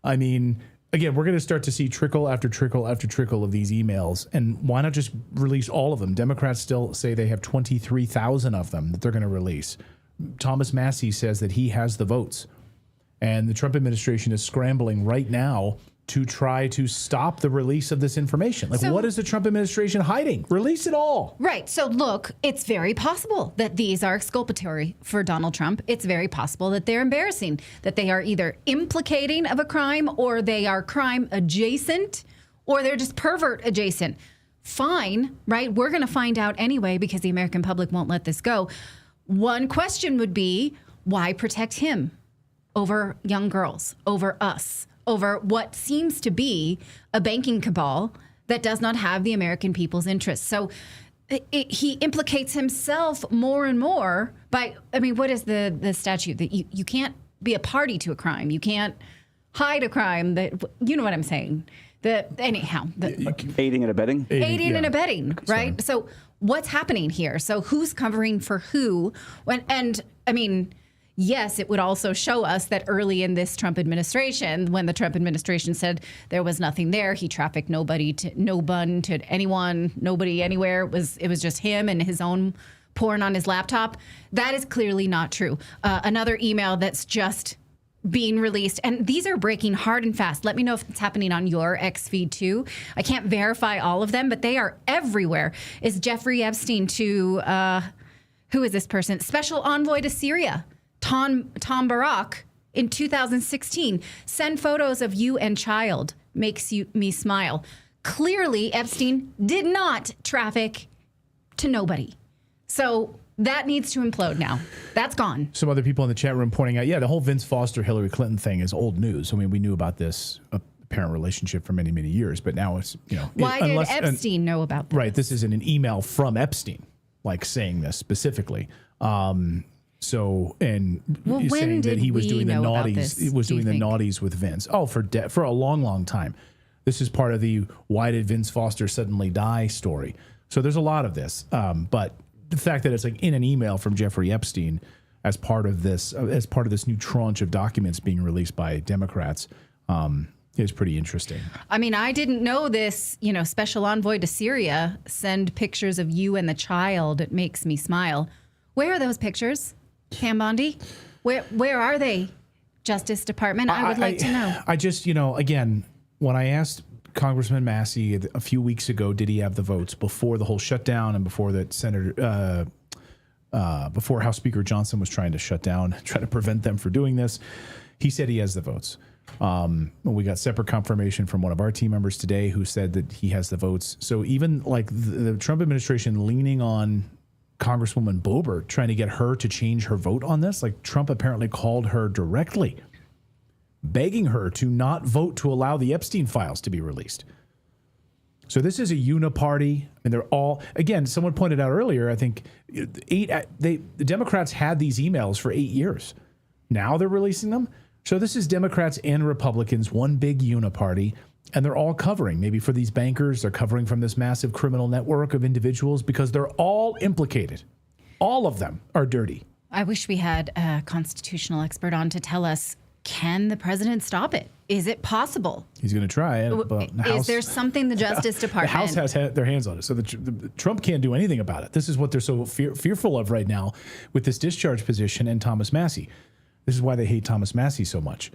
I mean, again, we're going to start to see trickle after trickle after trickle of these emails. And why not just release all of them? Democrats still say they have 23,000 of them that they're going to release. Thomas Massie says that he has the votes. And the Trump administration is scrambling right now to try to stop the release of this information. Like, what is the Trump administration hiding? Release it all. Right. So, look, it's very possible that these are exculpatory for Donald Trump. It's very possible that they're embarrassing, that they are either implicating of a crime or they are crime adjacent or they're just pervert adjacent. Fine, right? We're going to find out anyway because the American public won't let this go. One question would be, why protect him over young girls, over us, over what seems to be a banking cabal that does not have the American people's interests? So he implicates himself more and more by, I mean, what is the statute? That you can't be a party to a crime. You can't hide a crime. That, you know what I'm saying? Aiding and abetting? Aiding and abetting, right? So what's happening here? So who's covering for who? And I mean, yes, it would also show us that early in this Trump administration, when the Trump administration said there was nothing there, he trafficked no bun to anyone, nobody anywhere. It was just him and his own porn on his laptop. That is clearly not true. Another email that's just being released, and these are breaking hard and fast. Let me know if it's happening on your X feed too. I can't verify all of them, but they are everywhere. Is Jeffrey Epstein to, who is this person? Special Envoy to Syria, Tom Barak, in 2016. Send photos of you and child. Makes me smile. Clearly, Epstein did not traffic to nobody. So that needs to implode now. That's gone. Some other people in the chat room pointing out, the whole Vince Foster, Hillary Clinton thing is old news. I mean, we knew about this apparent relationship for many, many years, but now it's, Why did Epstein know about this? Right. This is an email from Epstein, like saying this specifically. Saying that he was doing the naughties. He was doing the naughties with Vince. Oh, for a long, long time. This is part of the why did Vince Foster suddenly die story. So there's a lot of this, but the fact that it's like in an email from Jeffrey Epstein as part of this new tranche of documents being released by Democrats is pretty interesting. I mean, I didn't know this, Special Envoy to Syria, send pictures of you and the child. It makes me smile. Where are those pictures, Pam Bondi? Where are they, Justice Department? I would like to know. I just, again, when I asked Congressman Massey a few weeks ago, did he have the votes before the whole shutdown and before that before House Speaker Johnson was trying to prevent them from doing this, he said he has the votes. We got separate confirmation from one of our team members today who said that he has the votes. So even like the Trump administration leaning on Congresswoman Boebert, trying to get her to change her vote on this, like Trump apparently called her directly, begging her to not vote to allow the Epstein files to be released. So this is a uniparty, and they're all, again, someone pointed out earlier, I think the Democrats had these emails for 8 years. Now they're releasing them. So this is Democrats and Republicans, one big uniparty, and they're all covering. Maybe for these bankers, they're covering from this massive criminal network of individuals because they're all implicated. All of them are dirty. I wish we had a constitutional expert on to tell us, can the president stop it? Is it possible? He's going to try it. But is there something the Justice Department... The House has their hands on it. So the Trump can't do anything about it. This is what they're so fearful of right now with this discharge position and Thomas Massey. This is why they hate Thomas Massey so much.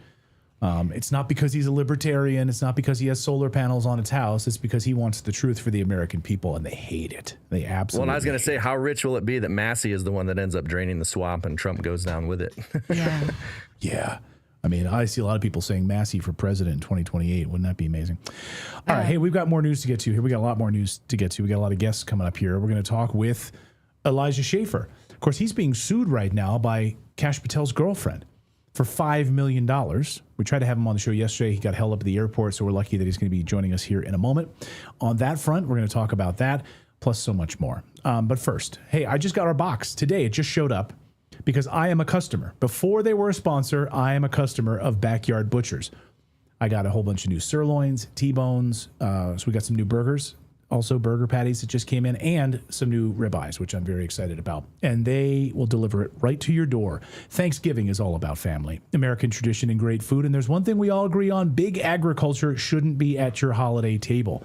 It's not because he's a libertarian. It's not because he has solar panels on his house. It's because he wants the truth for the American people, and they hate it. They absolutely. Well, and I was going to say, how rich will it be that Massey is the one that ends up draining the swamp and Trump goes down with it? Yeah. Yeah. I mean, I see a lot of people saying Massey for president in 2028. Wouldn't that be amazing? All right. Hey, we've got more news to get to here. We got a lot more news to get to. We got a lot of guests coming up here. We're going to talk with Elijah Schaffer. Of course, he's being sued right now by Kash Patel's girlfriend for $5 million. We tried to have him on the show yesterday. He got held up at the airport, so we're lucky that he's going to be joining us here in a moment. On that front, we're going to talk about that, plus so much more. But first, hey, I just got our box today. It just showed up because I am a customer. Before they were a sponsor, I am a customer of Backyard Butchers. I got a whole bunch of new sirloins, T-bones. So we got some new burgers, also burger patties that just came in, and some new ribeyes, which I'm very excited about. And they will deliver it right to your door. Thanksgiving is all about family, American tradition, and great food. And there's one thing we all agree on: big agriculture shouldn't be at your holiday table.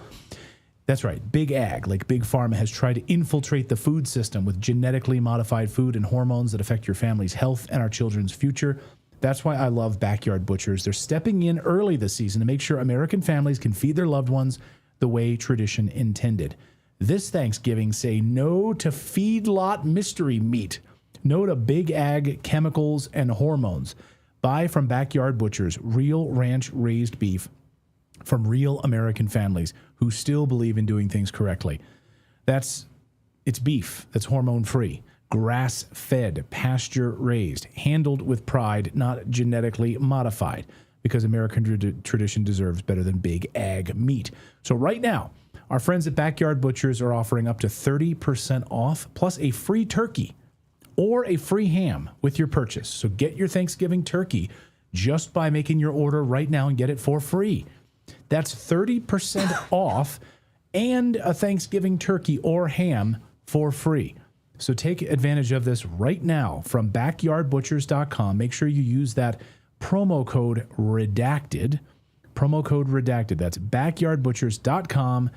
That's right. Big ag, like Big Pharma, has tried to infiltrate the food system with genetically modified food and hormones that affect your family's health and our children's future. That's why I love Backyard Butchers. They're stepping in early this season to make sure American families can feed their loved ones the way tradition intended. This Thanksgiving, say no to feedlot mystery meat. No to big ag chemicals and hormones. Buy from Backyard Butchers real ranch-raised beef from real American families who still believe in doing things correctly. It's beef that's hormone-free, grass-fed, pasture-raised, handled with pride, not genetically modified, because American tradition deserves better than big ag meat. So right now, our friends at Backyard Butchers are offering up to 30% off, plus a free turkey or a free ham with your purchase. So get your Thanksgiving turkey just by making your order right now and get it for free. That's 30% off and a Thanksgiving turkey or ham for free. So take advantage of this right now from backyardbutchers.com. Make sure you use that promo code redacted. Promo code redacted. That's backyardbutchers.com.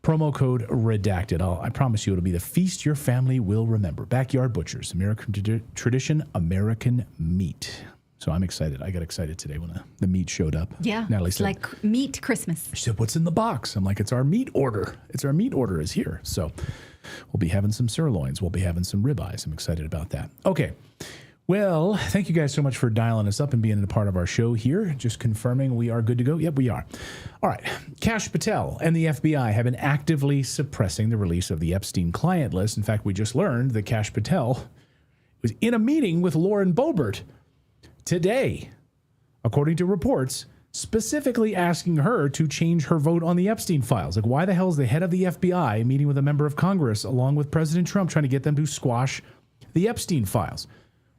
Promo code redacted. I promise you it'll be the feast your family will remember. Backyard Butchers, American tradition, American meat. So I'm excited. I got excited today when the meat showed up. Yeah, Natalie it's said, like meat Christmas. she said, what's in the box? I'm like, it's our meat order. It's our meat order is here. So we'll be having some sirloins. We'll be having some ribeyes. I'm excited about that. Okay. Well, thank you guys so much for dialing us up and being a part of our show here. Just confirming we are good to go. Yep, we are. All right. Kash Patel and the FBI have been actively suppressing the release of the Epstein client list. In fact, we just learned that Kash Patel was in a meeting with Lauren Boebert today, according to reports, specifically asking her to change her vote on the Epstein files. Like, why the hell is the head of the FBI meeting with a member of Congress along with President Trump trying to get them to squash the Epstein files?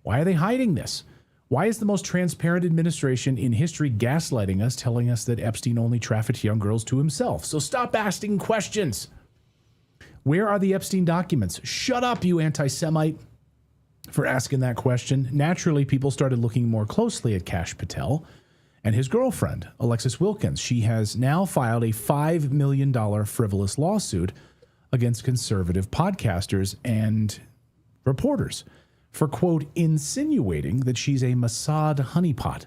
Why are they hiding this? Why is the most transparent administration in history gaslighting us, telling us that Epstein only trafficked young girls to himself? So stop asking questions. Where are the Epstein documents? Shut up, you anti-Semite, for asking that question. Naturally, people started looking more closely at Kash Patel and his girlfriend, Alexis Wilkins. She has now filed a $5 million frivolous lawsuit against conservative podcasters and reporters for, quote, insinuating that she's a Mossad honeypot.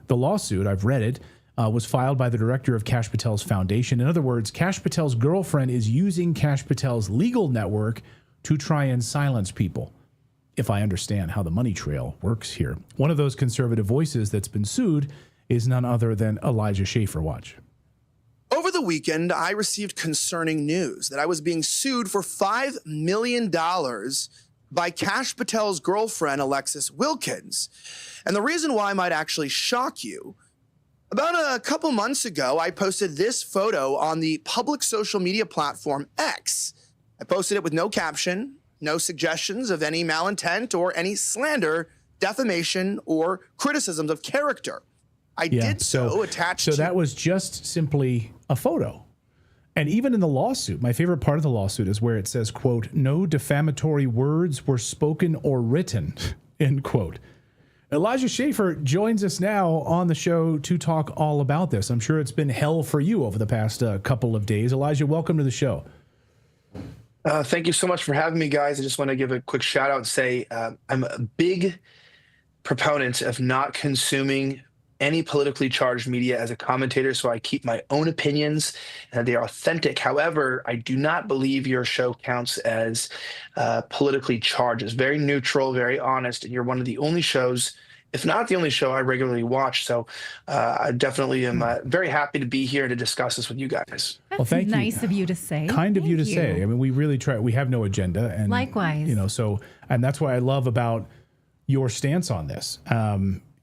The lawsuit, I've read it, was filed by the director of Kash Patel's foundation. In other words, Kash Patel's girlfriend is using Kash Patel's legal network to try and silence people, if I understand how the money trail works here. One of those conservative voices that's been sued is none other than Elijah Schaffer. Watch. Over the weekend, I received concerning news that I was being sued for $5 million by Kash Patel's girlfriend, Alexis Wilkins. And the reason why might actually shock you. About a couple months ago, I posted this photo on the public social media platform X. I posted it with no caption, no suggestions of any malintent or any slander, defamation, or criticisms of character. I did so attached So that was just simply a photo. And even in the lawsuit, my favorite part of the lawsuit is where it says, quote, no defamatory words were spoken or written, end quote. Elijah Schaffer joins us now on the show to talk all about this. I'm sure it's been hell for you over the past couple of days. Elijah, welcome to the show. Thank you so much for having me, guys. I just want to give a quick shout out and say I'm a big proponent of not consuming any politically charged media as a commentator, so I keep my own opinions and they are authentic. However, I do not believe your show counts as politically charged. It's very neutral, very honest, and you're one of the only shows, if not the only show, I regularly watch. So I definitely am very happy to be here to discuss this with you guys. That's nice of you to say. Kind of you to say. I mean, we really try. We have no agenda. And likewise. You know, so, and that's why I love about your stance on this.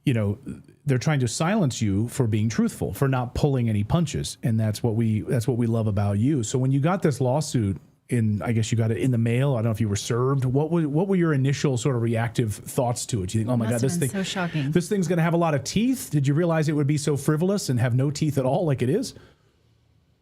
You know, they're trying to silence you for being truthful, for not pulling any punches, and that's what we love about you. So when you got this lawsuit I guess you got it in the mail. I don't know if you were served. What were your initial sort of reactive thoughts to it? Do you think, oh my God, this thing, so shocking. This thing's going to have a lot of teeth? Did you realize it would be so frivolous and have no teeth at all, like it is?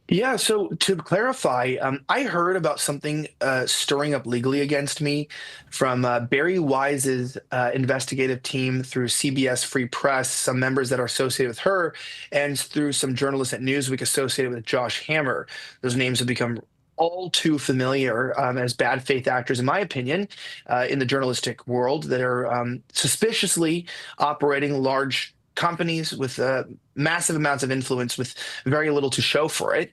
Yeah, so to clarify, I heard about something stirring up legally against me from Barry Wise's investigative team through CBS Free Press, some members that are associated with her, and through some journalists at Newsweek associated with Josh Hammer. Those names have become all too familiar as bad faith actors, in my opinion, in the journalistic world that are suspiciously operating large companies with massive amounts of influence with very little to show for it.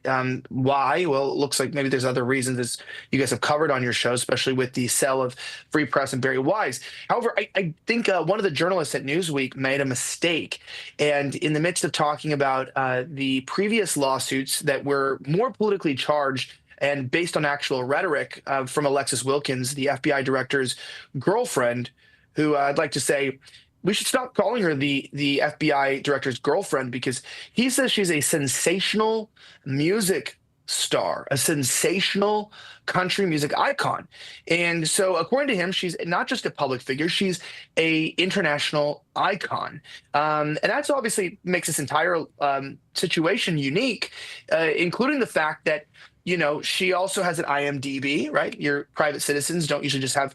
Why? Well, it looks like maybe there's other reasons, as you guys have covered on your show, especially with the sale of Free Press and Barry Wise. However, I think one of the journalists at Newsweek made a mistake. And in the midst of talking about the previous lawsuits that were more politically charged and based on actual rhetoric from Alexis Wilkins, the FBI director's girlfriend, who I'd like to say, we should stop calling her the FBI director's girlfriend, because he says she's a sensational music star, a sensational country music icon. And so according to him, she's not just a public figure, she's a international icon. And that's obviously makes this entire situation unique, including the fact that she also has an IMDb, right? Your private citizens don't usually just have,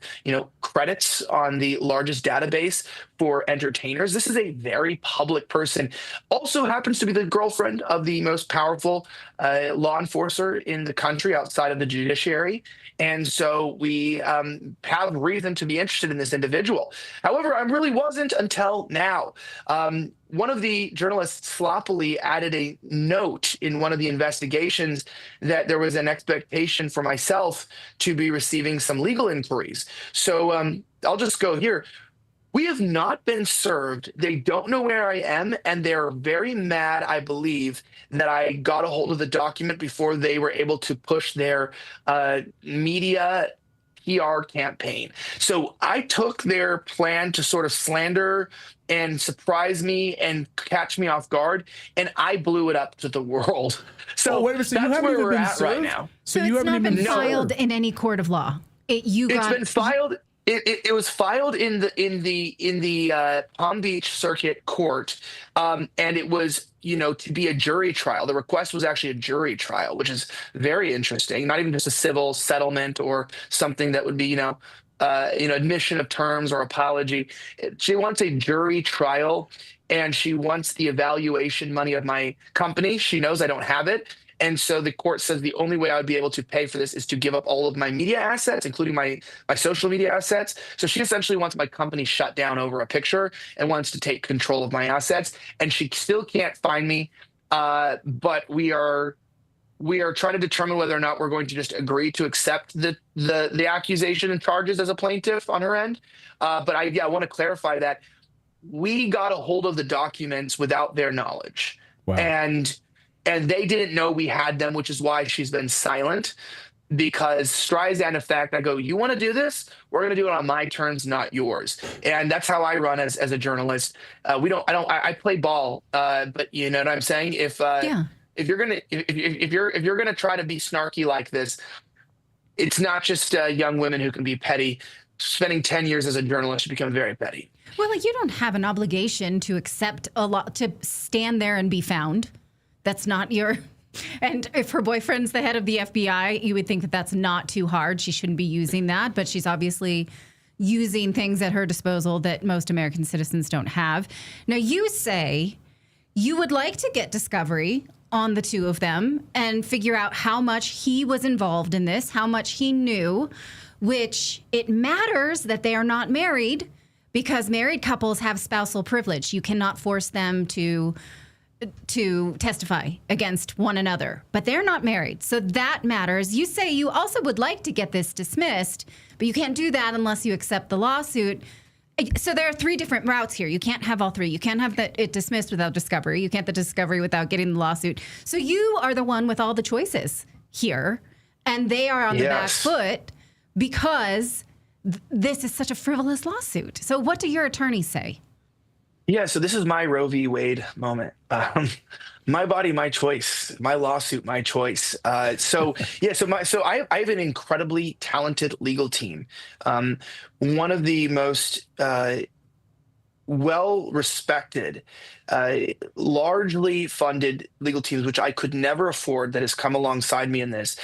credits on the largest database for entertainers. This is a very public person. Also happens to be the girlfriend of the most powerful law enforcer in the country outside of the judiciary. And so we have reason to be interested in this individual. However, I really wasn't until now. One of the journalists sloppily added a note in one of the investigations that there was an expectation for myself to be receiving some legal inquiries. So I'll just go here. We have not been served. They don't know where I am, and they're very mad, I believe, that I got a hold of the document before they were able to push their media PR campaign. So I took their plan to sort of slander and surprise me and catch me off guard, and I blew it up to the world. So wait a minute, so that's you haven't where even we're been at served? right now. So you it's haven't not even been filed in any court of law. It's been filed. It was filed in the Palm Beach Circuit Court, and it was to be a jury trial. The request was actually a jury trial, which is very interesting. Not even just a civil settlement or something that would be admission of terms or apology. She wants a jury trial, and she wants the evaluation money of my company. She knows I don't have it. And so the court says the only way I would be able to pay for this is to give up all of my media assets, including my social media assets. So she essentially wants my company shut down over a picture and wants to take control of my assets. And she still can't find me. But we are trying to determine whether or not we're going to just agree to accept the accusation and charges as a plaintiff on her end. But I want to clarify that we got a hold of the documents without their knowledge. Wow. And they didn't know we had them, which is why she's been silent. Because Streisand effect, I go, you want to do this? We're going to do it on my terms, not yours. And that's how I run as a journalist. I play ball, but you know what I'm saying? If you're gonna try to be snarky like this, it's not just young women who can be petty. Spending 10 years as a journalist, you become very petty. Well, you don't have an obligation to accept to stand there and be found. That's not your. And if her boyfriend's the head of the FBI, you would think that that's not too hard. She shouldn't be using that, but she's obviously using things at her disposal that most American citizens don't have. Now, you say you would like to get discovery on the two of them and figure out how much he was involved in this, how much he knew, which it matters that they are not married because married couples have spousal privilege. You cannot force them to testify against one another, but they're not married. So that matters. You say you also would like to get this dismissed, but you can't do that unless you accept the lawsuit. So there are three different routes here. You can't have all three. You can't have it dismissed without discovery. You can't the discovery without getting the lawsuit. So you are the one with all the choices here, and they are on the back foot because this is such a frivolous lawsuit. So what do your attorneys say? Yeah, so this is my Roe v. Wade moment. My body, my choice. My lawsuit, my choice. I have an incredibly talented legal team. One of the most well-respected, largely funded legal teams, which I could never afford, that has come alongside me in this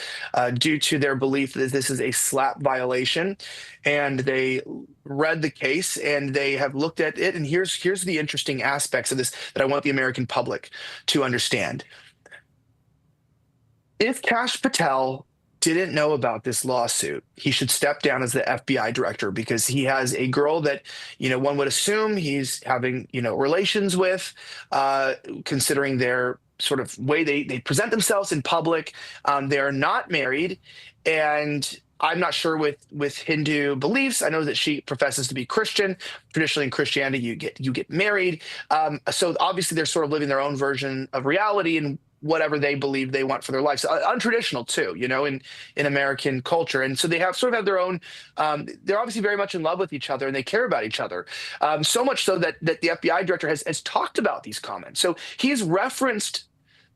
due to their belief that this is a slap violation. And they read the case and they have looked at it. And here's the interesting aspects of this that I want the American public to understand. If Kash Patel didn't know about this lawsuit, he should step down as the FBI director because he has a girl that, one would assume he's having, relations with, considering their sort of way they present themselves in public. They are not married. And I'm not sure with Hindu beliefs. I know that she professes to be Christian. Traditionally in Christianity, you get married. So obviously they're sort of living their own version of reality and whatever they believe they want for their life. So untraditional too, in American culture. And so they have their own, they're obviously very much in love with each other and they care about each other. So much so that the FBI director has talked about these comments. So he's referenced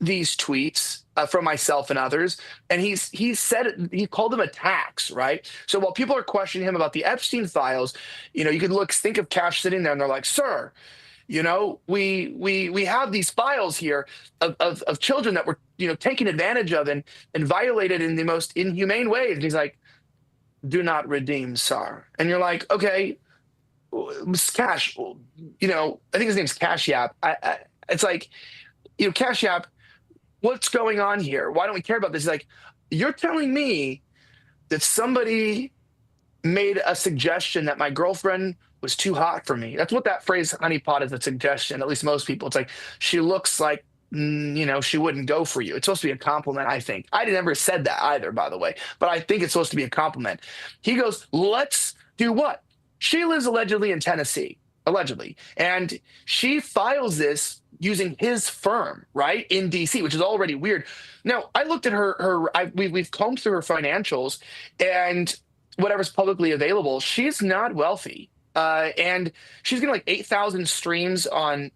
these tweets from myself and others, and he called them attacks, right? So while people are questioning him about the Epstein files, you could think of Kash sitting there and they're like, sir, We have these files here of children that were, taken advantage of and violated in the most inhumane ways. And he's like, do not redeem, sir. And you're like, okay, Cash, I think his name's Cash App. It's like, Cash App, what's going on here? Why don't we care about this? He's like, you're telling me that somebody made a suggestion that my girlfriend was too hot for me. That's what that phrase honeypot is, a suggestion, at least most people. It's like, she looks like, she wouldn't go for you. It's supposed to be a compliment, I think. I never said that either, by the way, but I think it's supposed to be a compliment. He goes, let's do what? She lives allegedly in Tennessee, and she files this using his firm, right, in D.C., which is already weird. Now, I looked at we've combed through her financials, and whatever's publicly available, she's not wealthy. And she's getting like 8,000 streams on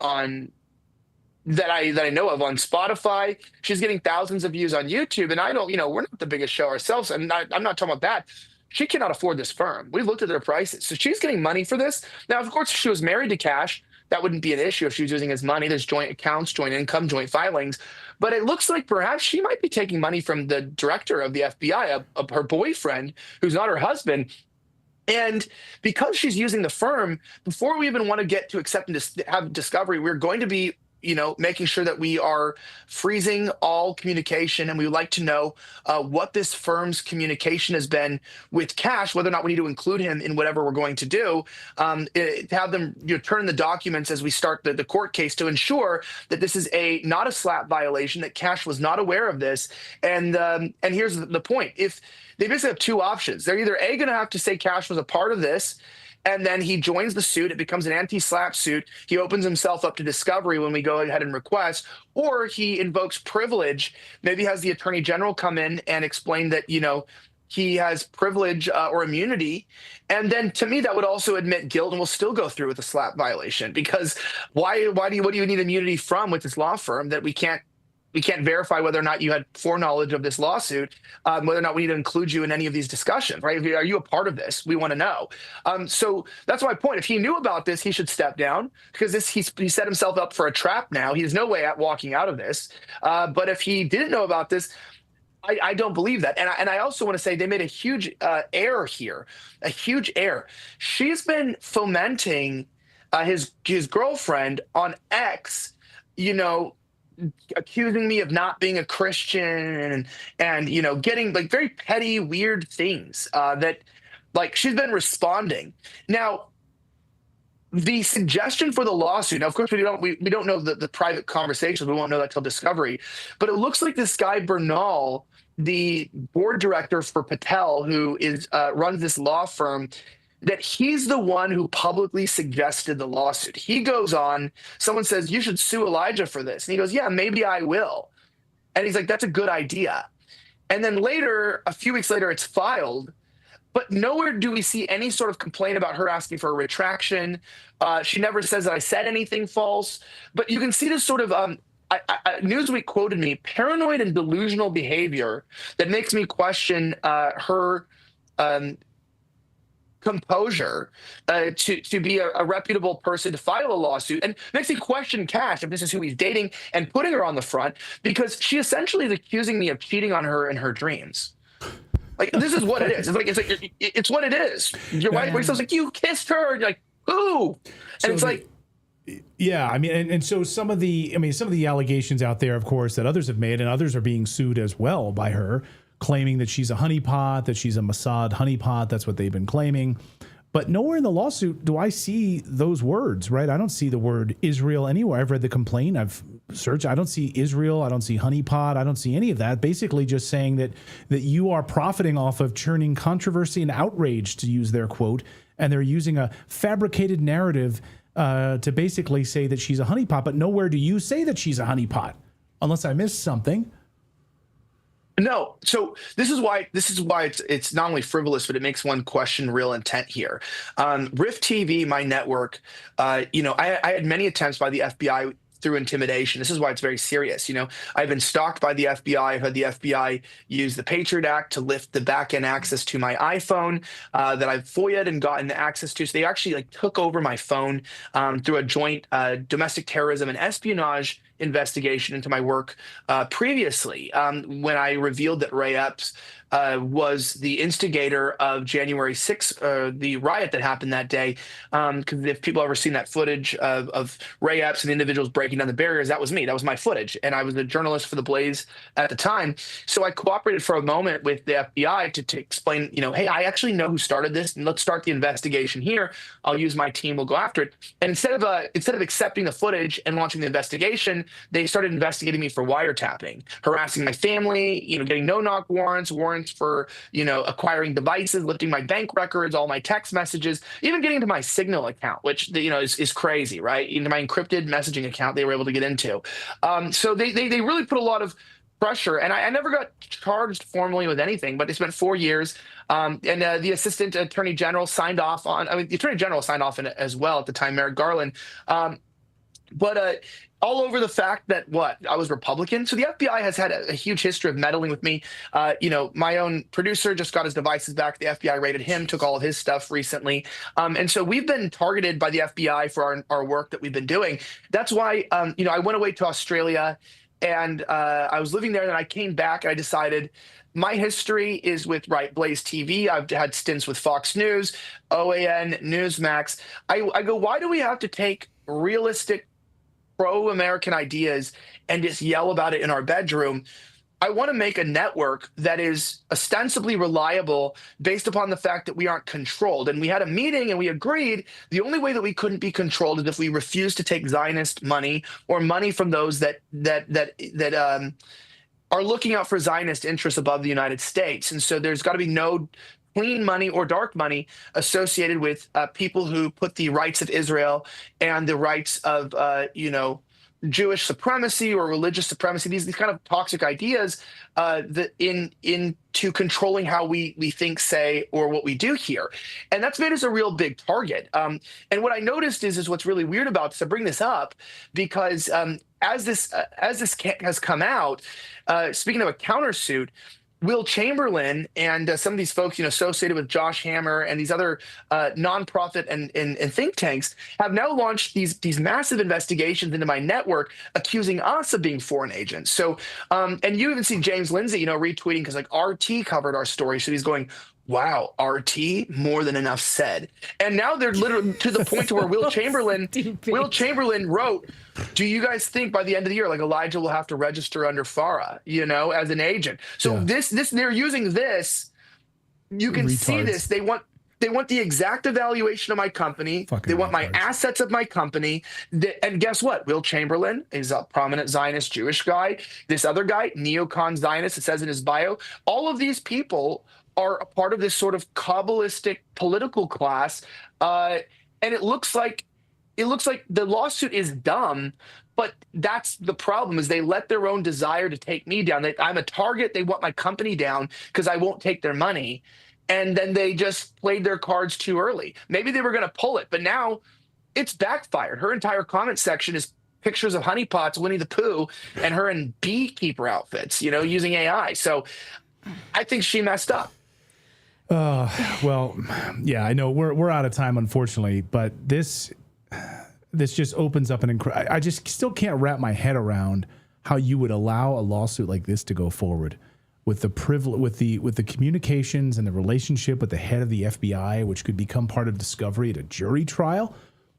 that I know of on Spotify. She's getting thousands of views on YouTube. And I don't, we're not the biggest show ourselves. And I'm not talking about that. She cannot afford this firm. We've looked at their prices. So she's getting money for this. Now, of course, if she was married to Cash, that wouldn't be an issue if she was using his money. There's joint accounts, joint income, joint filings. But it looks like perhaps she might be taking money from the director of the FBI, of her boyfriend, who's not her husband. And because she's using the firm, before we even want to get to accept and have discovery, we're going to be making sure that we are freezing all communication. And we would like to know what this firm's communication has been with Cash, whether or not we need to include him in whatever we're going to do, to have them turn in the documents as we start the court case to ensure that this is not a slap violation, that Cash was not aware of this. And here's the point. If they basically have two options, they're either going to have to say Cash was a part of this, and then he joins the suit. It becomes an anti-slap suit. He opens himself up to discovery when we go ahead and request, or he invokes privilege, maybe has the attorney general come in and explain that, he has privilege or immunity. And then to me, that would also admit guilt, and we'll still go through with a slap violation, because what do you need immunity from with this law firm that we can't verify whether or not you had foreknowledge of this lawsuit, whether or not we need to include you in any of these discussions, right? Are you a part of this? We want to know. So that's my point. If he knew about this, he should step down, because he set himself up for a trap now. He has no way at walking out of this. But if he didn't know about this, I don't believe that. And I also want to say they made a huge error here, a huge error. She's been fomenting his girlfriend on X, accusing me of not being a Christian and getting like very petty, weird things that like she's been responding. Now, the suggestion for the lawsuit, now, of course, we don't know the private conversations. We won't know that till discovery. But it looks like this guy, Bernal, the board director for Patel, who runs this law firm, that he's the one who publicly suggested the lawsuit. He goes on, someone says, you should sue Elijah for this. And he goes, yeah, maybe I will. And he's like, that's a good idea. And then later, a few weeks later, it's filed. But nowhere do we see any sort of complaint about her asking for a retraction. She never says that I said anything false. But you can see this sort of Newsweek quoted me, paranoid and delusional behavior that makes me question her composure to be a reputable person to file a lawsuit, and makes me question Cash if this is who he's dating, and putting her on the front, because she essentially is accusing me of cheating on her in her dreams. Like, this is what it is. It's what it is. Your wife wakes up like, you kissed her. And you're like, who? And it's like, yeah, I mean, and so some of the allegations out there, of course, that others have made, and others are being sued as well by her, claiming that she's a honeypot, that she's a Mossad honeypot. That's what they've been claiming. But nowhere in the lawsuit do I see those words, right? I don't see the word Israel anywhere. I've read the complaint. I've searched. I don't see Israel. I don't see honeypot. I don't see any of that. Basically just saying that you are profiting off of churning controversy and outrage, to use their quote, and they're using a fabricated narrative to basically say that she's a honeypot. But nowhere do you say that she's a honeypot, unless I missed something. No. So this is why it's not only frivolous, but it makes one question real intent here. Rift TV, my network, I had many attempts by the FBI through intimidation. This is why it's very serious. I've been stalked by the FBI. I've had the FBI use the Patriot Act to lift the back-end access to my iPhone that I've FOIA'd and gotten access to. So they actually took over my phone through a joint domestic terrorism and espionage investigation into my work previously, when I revealed that Ray Epps was the instigator of January 6th, the riot that happened that day. Because if people ever seen that footage of Ray Epps and individuals breaking down the barriers, that was me. That was my footage. And I was a journalist for The Blaze at the time. So I cooperated for a moment with the FBI to explain, hey, I actually know who started this, and let's start the investigation here. I'll use my team. We'll go after it. And instead of accepting the footage and launching the investigation, they started investigating me for wiretapping, harassing my family, getting no-knock warrants for, acquiring devices, lifting my bank records, all my text messages, even getting into my Signal account, which, is crazy, right? Into my encrypted messaging account they were able to get into. So they really put a lot of pressure, and I never got charged formally with anything, but they spent 4 years. And the assistant attorney general signed off on, the attorney general signed off on it as well at the time, Merrick Garland. But all over the fact that I was Republican. So the FBI has had a huge history of meddling with me. My own producer just got his devices back. The FBI raided him, took all of his stuff recently. And so we've been targeted by the FBI for our work that we've been doing. That's why, I went away to Australia, and I was living there, and then I came back, and I decided my history is with Blaze TV. I've had stints with Fox News, OAN, Newsmax. I go, why do we have to take realistic pro-American ideas and just yell about it in our bedroom? I want to make a network that is ostensibly reliable based upon the fact that we aren't controlled. And we had a meeting and we agreed the only way that we couldn't be controlled is if we refused to take Zionist money or money from those that are looking out for Zionist interests above the United States. And so there's got to be no clean money or dark money associated with people who put the rights of Israel and the rights of, Jewish supremacy or religious supremacy, these kind of toxic ideas into controlling how we think, say, or what we do here. And that's made us a real big target. And what I noticed is what's really weird about this. I bring this up because as this has come out, speaking of a countersuit, Will Chamberlain and some of these folks, associated with Josh Hammer and these other nonprofit and think tanks have now launched these massive investigations into my network, accusing us of being foreign agents. So, and you even see James Lindsay, retweeting because RT covered our story. So he's going, wow, RT, more than enough said. And now they're literally to the point to where Will Chamberlain wrote, do you guys think by the end of the year, Elijah will have to register under FARA, as an agent? So this they're using this. You can see this. They want the exact evaluation of my company. They want my assets of my company. And guess what? Will Chamberlain is a prominent Zionist Jewish guy. This other guy, neocon Zionist, it says in his bio. All of these people are a part of this sort of Kabbalistic political class. And it looks like the lawsuit is dumb, but that's the problem, is they let their own desire to take me down. I'm a target. They want my company down because I won't take their money. And then they just played their cards too early. Maybe they were going to pull it, but now it's backfired. Her entire comment section is pictures of honeypots, Winnie the Pooh, and her in beekeeper outfits, using AI. So I think she messed up. Well, yeah, I know we're out of time, unfortunately, but this just opens up I just still can't wrap my head around how you would allow a lawsuit like this to go forward with the with the communications and the relationship with the head of the FBI, which could become part of discovery at a jury trial.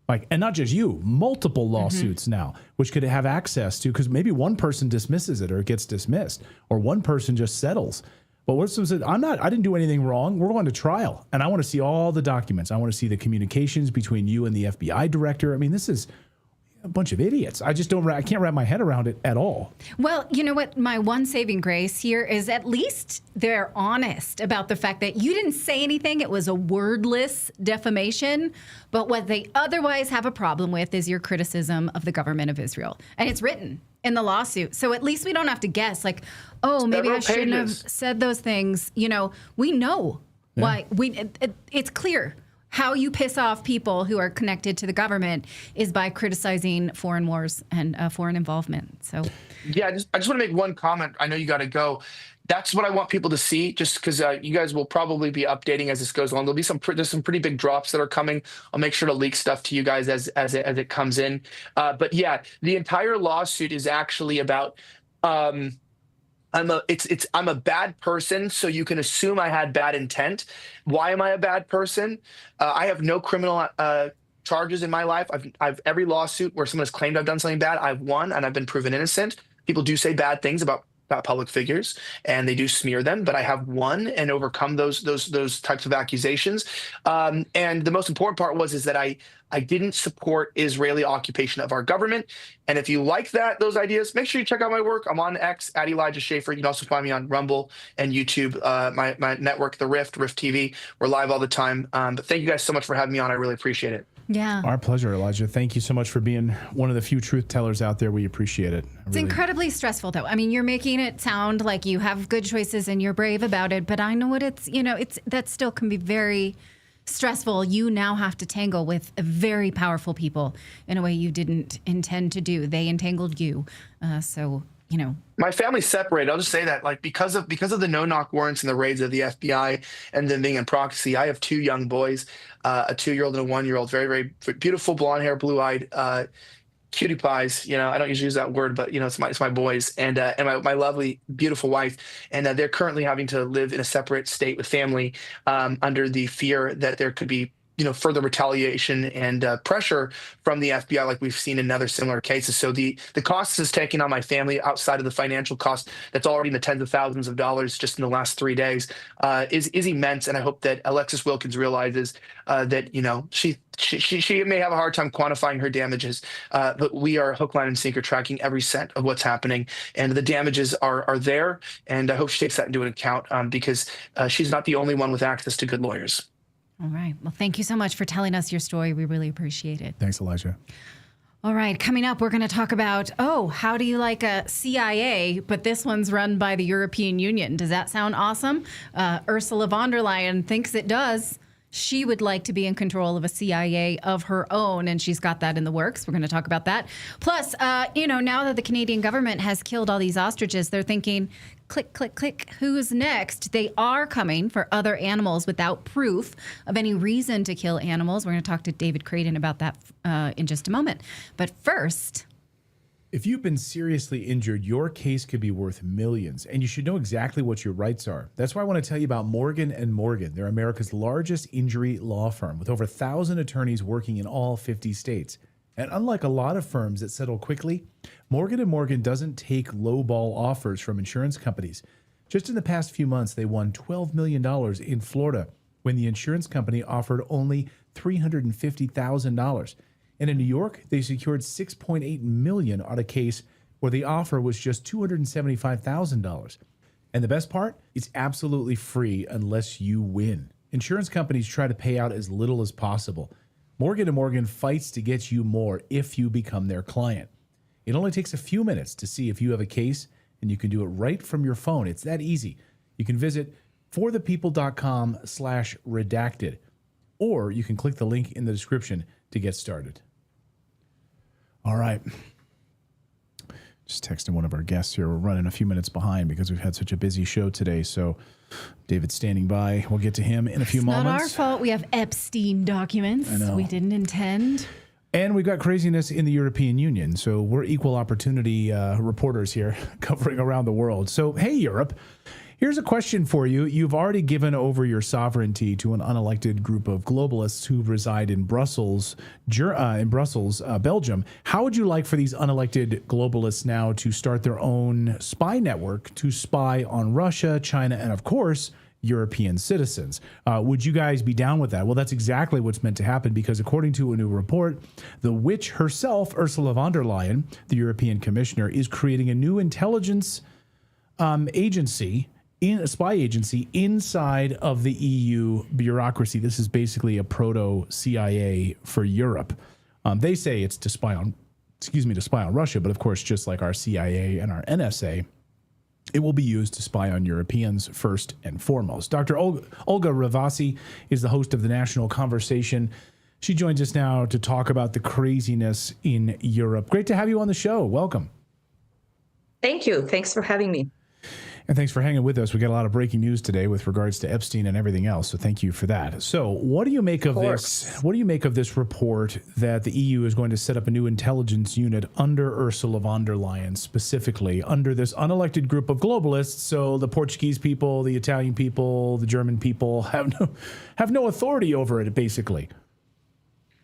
And not just you, multiple lawsuits now, which could have access to, because maybe one person dismisses it or it gets dismissed, or one person just settles. But what if someone said, I didn't do anything wrong. We're going to trial. And I want to see all the documents. I want to see the communications between you and the FBI director. I mean, this is a bunch of idiots. I can't wrap my head around it at all. Well, you know what? My one saving grace here is at least they're honest about the fact that you didn't say anything. It was a wordless defamation. But what they otherwise have a problem with is your criticism of the government of Israel. And it's written in the lawsuit. So at least we don't have to guess maybe I shouldn't have said those things. We know why. It's clear. how you piss off people who are connected to the government is by criticizing foreign wars and foreign involvement. So, yeah, I just want to make one comment. I know you got to go. That's what I want people to see, just because you guys will probably be updating as this goes on. There'll be there's some pretty big drops that are coming. I'll make sure to leak stuff to you guys as it comes in. But yeah, the entire lawsuit is actually about. I'm a bad person, so you can assume I had bad intent. Why am I a bad person? I have no criminal charges in my life. I've every lawsuit where someone has claimed I've done something bad, I've won and I've been proven innocent. People do say bad things about public figures, and they do smear them, but I have won and overcome those types of accusations. And the most important part is that I didn't support Israeli occupation of our government. And if you like those ideas, make sure you check out my work. I'm on X at Elijah Schaffer. You can also find me on Rumble and YouTube, my network, the Rift TV. We're live all the time. But thank you guys so much for having me on. I really appreciate it. Yeah. Our pleasure, Elijah. Thank you so much for being one of the few truth tellers out there. We appreciate it. It's incredibly stressful, though. I mean, you're making it sound like you have good choices and you're brave about it, but I know what that still can be very stressful. You now have to tangle with very powerful people in a way you didn't intend to do. They entangled you. My family's separated. I'll just say that, because of the no-knock warrants and the raids of the FBI and them being in proxy, I have 2 young boys, a 2-year-old and a 1-year-old, very, very beautiful, blonde hair, blue-eyed, cutie pies. I don't usually use that word, but it's my boys and my lovely, beautiful wife. And they're currently having to live in a separate state with family under the fear that there could be further retaliation and pressure from the FBI, like we've seen in other similar cases. So the cost this is taking on my family, outside of the financial cost that's already in the tens of thousands of dollars just in the last 3 days, is immense. And I hope that Alexis Wilkins realizes that she may have a hard time quantifying her damages, but we are hook, line, and sinker tracking every cent of what's happening, and the damages are there. And I hope she takes that into account because she's not the only one with access to good lawyers. All right. Well, thank you so much for telling us your story. We really appreciate it. Thanks, Elijah. All right. Coming up, we're going to talk about, how do you like a CIA, but this one's run by the European Union. Does that sound awesome? Ursula von der Leyen thinks it does. She would like to be in control of a CIA of her own, and she's got that in the works. We're going to talk about that. Plus, now that the Canadian government has killed all these ostriches, they're thinking, click, click, click, who's next? They are coming for other animals without proof of any reason to kill animals. We're going to talk to David Creighton about that in just a moment. But first, if you've been seriously injured, your case could be worth millions, and you should know exactly what your rights are. That's why I want to tell you about Morgan & Morgan. They're America's largest injury law firm with over 1,000 attorneys working in all 50 states. And unlike a lot of firms that settle quickly, Morgan & Morgan doesn't take lowball offers from insurance companies. Just in the past few months, they won $12 million in Florida when the insurance company offered only $350,000. And in New York, they secured $6.8 million on a case where the offer was just $275,000. And the best part? It's absolutely free unless you win. Insurance companies try to pay out as little as possible. Morgan & Morgan fights to get you more if you become their client. It only takes a few minutes to see if you have a case, and you can do it right from your phone. It's that easy. You can visit forthepeople.com/redacted, or you can click the link in the description to get started. All right. Just texting one of our guests here. We're running a few minutes behind because we've had such a busy show today. So David's standing by. We'll get to him in a few moments. Not our fault. We have Epstein documents. I know. We didn't intend. And we've got craziness in the European Union. So we're equal opportunity reporters here covering around the world. So, hey, Europe. Here's a question for you. You've already given over your sovereignty to an unelected group of globalists who reside in Brussels, Belgium. How would you like for these unelected globalists now to start their own spy network to spy on Russia, China, and, of course, European citizens? Would you guys be down with that? Well, that's exactly what's meant to happen because according to a new report, the witch herself, Ursula von der Leyen, the European Commissioner, is creating a new intelligence agency, in a spy agency inside of the EU bureaucracy. This is basically a proto-CIA for Europe. They say it's to spy on Russia, but of course, just like our CIA and our NSA, it will be used to spy on Europeans first and foremost. Dr. Olga Ravasi is the host of the National Conversation. She joins us now to talk about the craziness in Europe. Great to have you on the show. Welcome. Thank you. Thanks for having me. And thanks for hanging with us. We got a lot of breaking news today with regards to Epstein and everything else. So thank you for that. So what do you make of this? What do you make of this report that the EU is going to set up a new intelligence unit under Ursula von der Leyen, specifically under this unelected group of globalists? So the Portuguese people, the Italian people, the German people have no authority over it, basically.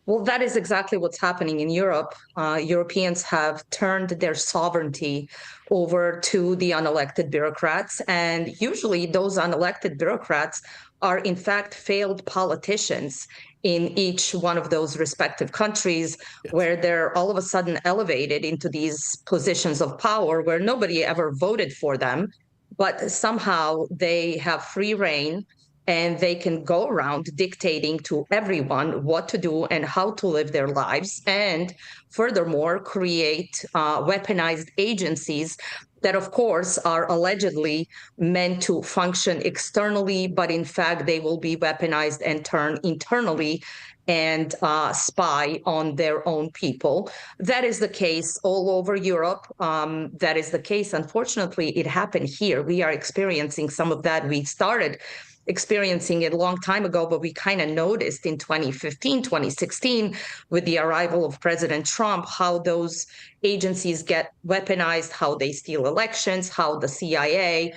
Well, that is exactly what's happening in Europe. Europeans have turned their sovereignty over to the unelected bureaucrats. And usually those unelected bureaucrats are, in fact, failed politicians in each one of those respective countries, where they're all of a sudden elevated into these positions of power where nobody ever voted for them, but somehow they have free reign. And they can go around dictating to everyone what to do and how to live their lives. And furthermore, create weaponized agencies that, of course, are allegedly meant to function externally, but in fact, they will be weaponized and turn internally and spy on their own people. That is the case all over Europe. That is the case. Unfortunately, it happened here. We are experiencing some of that. We started experiencing it a long time ago, but we kind of noticed in 2015, 2016, with the arrival of President Trump, how those agencies get weaponized, how they steal elections, how the CIA,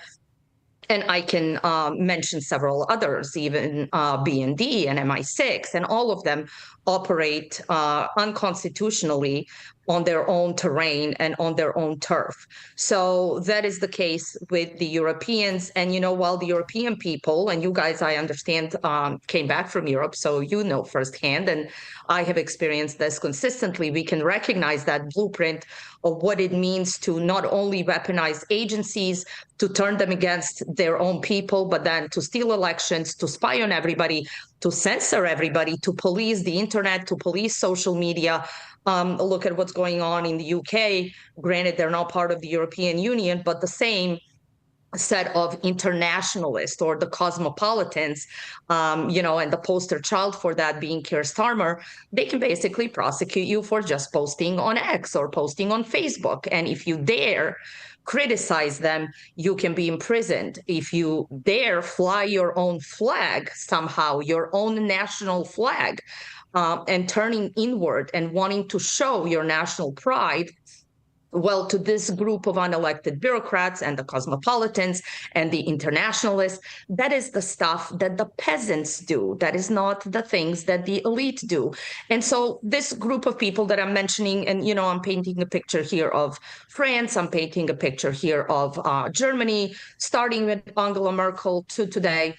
and I can mention several others, even BND and MI6, and all of them operate unconstitutionally on their own terrain and on their own turf. So that is the case with the Europeans. And, you know, while the European people, and you guys, I understand, came back from Europe, so you know firsthand, and I have experienced this consistently, we can recognize that blueprint of what it means to not only weaponize agencies, to turn them against their own people, but then to steal elections, to spy on everybody, to censor everybody, to police the internet, to police social media. Look at what's going on in the UK. Granted, they're not part of the European Union, but the same set of internationalists or the cosmopolitans, you know, and the poster child for that being Keir Starmer, they can basically prosecute you for just posting on X or posting on Facebook. And if you dare criticize them, you can be imprisoned. If you dare fly your own flag somehow, your own national flag, and turning inward and wanting to show your national pride, well, to this group of unelected bureaucrats and the cosmopolitans and the internationalists, that is the stuff that the peasants do. That is not the things that the elite do. And so this group of people that I'm mentioning, and, you know, I'm painting a picture here of France, I'm painting a picture here of Germany, starting with Angela Merkel to today.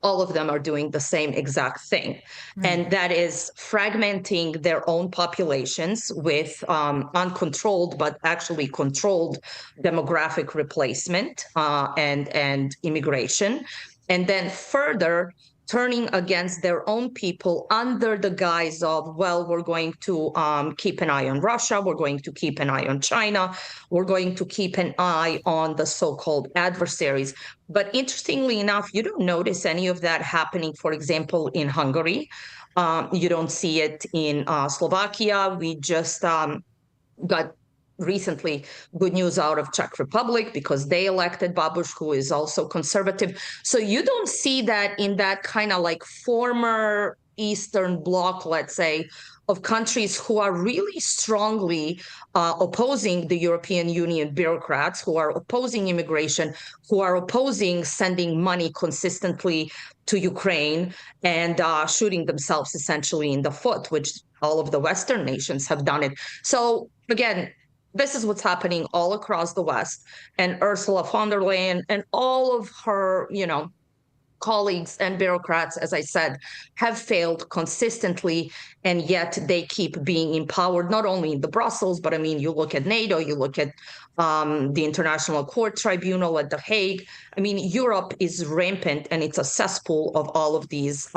All of them are doing the same exact thing. And that is fragmenting their own populations with uncontrolled, but actually controlled demographic replacement and immigration. And then further turning against their own people under the guise of, well, we're going to keep an eye on Russia, we're going to keep an eye on China, we're going to keep an eye on the so-called adversaries. But interestingly enough, you don't notice any of that happening, for example, in Hungary. You don't see it in Slovakia. We just got recently good news out of Czech Republic because they elected Babuš, who is also conservative. So you don't see that in that kind of like former Eastern Bloc, let's say, of countries who are really strongly opposing the European Union bureaucrats, who are opposing immigration, who are opposing sending money consistently to Ukraine and shooting themselves essentially in the foot, which all of the Western nations have done it. So again, this is what's happening all across the West. And Ursula von der Leyen and all of her, you know, colleagues and bureaucrats, as I said, have failed consistently, and yet they keep being empowered, not only in the Brussels, but I mean, you look at NATO, you look at the International Court Tribunal at The Hague. I mean, Europe is rampant, and it's a cesspool of all of these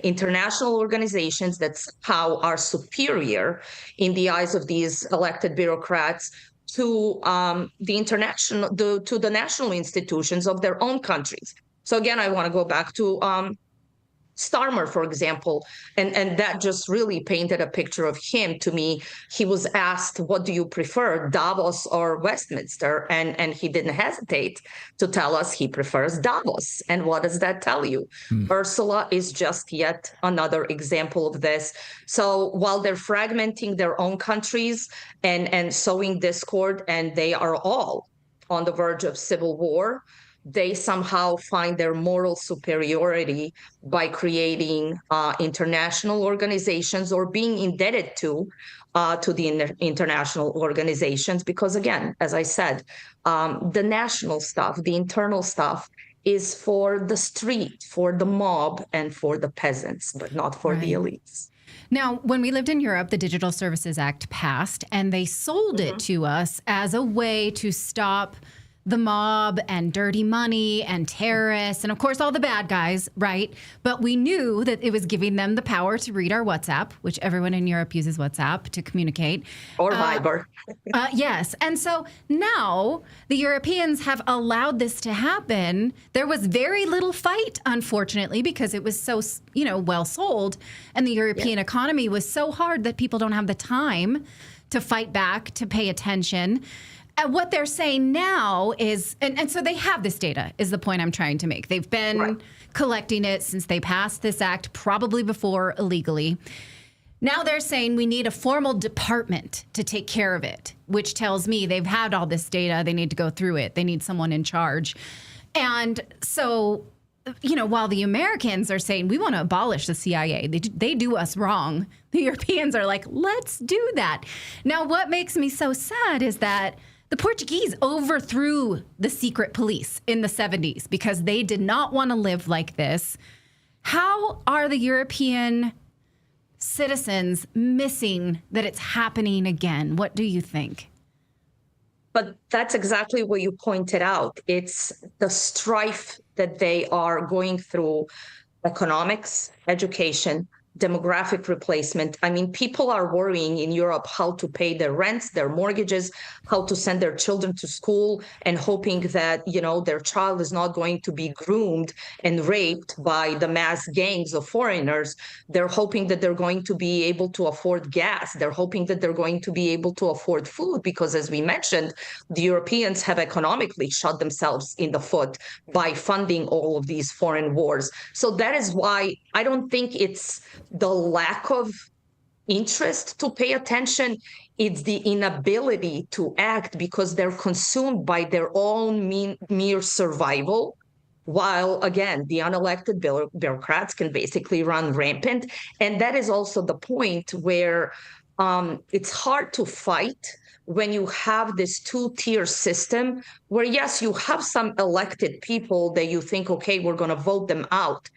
international organizations that somehow are superior in the eyes of these elected bureaucrats to the national institutions of their own countries. So again, I want to go back to Starmer, for example, and that just really painted a picture of him to me. He was asked, what do you prefer, Davos or Westminster? And he didn't hesitate to tell us he prefers Davos. And what does that tell you? Ursula is just yet another example of this. So while they're fragmenting their own countries and sowing discord, and they are all on the verge of civil war, they somehow find their moral superiority by creating international organizations or being indebted to the international organizations. Because again, as I said, the national stuff, the internal stuff is for the street, for the mob, and for the peasants, but not for the elites. Now, when we lived in Europe, the Digital Services Act passed, and they sold it to us as a way to stop the mob and dirty money and terrorists and, of course, all the bad guys, right? But we knew that it was giving them the power to read our WhatsApp, which everyone in Europe uses WhatsApp to communicate. Or Viber. Yes. And so now the Europeans have allowed this to happen. There was very little fight, unfortunately, because it was so, well sold. And the European economy was so hard that people don't have the time to fight back, to pay attention. And what they're saying now is, and so they have this data, is the point I'm trying to make. They've been collecting it since they passed this act, probably before illegally. Now they're saying we need a formal department to take care of it, which tells me they've had all this data. They need to go through it. They need someone in charge. And so, while the Americans are saying we want to abolish the CIA, they do us wrong, the Europeans are like, let's do that. Now, what makes me so sad is that the Portuguese overthrew the secret police in the 70s because they did not want to live like this. How are the European citizens missing that it's happening again? What do you think? But that's exactly what you pointed out. It's the strife that they are going through: economics, education, demographic replacement. I mean, people are worrying in Europe how to pay their rents, their mortgages, how to send their children to school, and hoping that, their child is not going to be groomed and raped by the mass gangs of foreigners. They're hoping that they're going to be able to afford gas. They're hoping that they're going to be able to afford food, because, as we mentioned, the Europeans have economically shot themselves in the foot by funding all of these foreign wars. So that is why I don't think it's the lack of interest to pay attention. It's the inability to act because they're consumed by their own mere survival. While, again, the unelected bureaucrats can basically run rampant. And that is also the point where it's hard to fight when you have this two-tier system where, yes, you have some elected people that you think, okay, we're going to vote them out.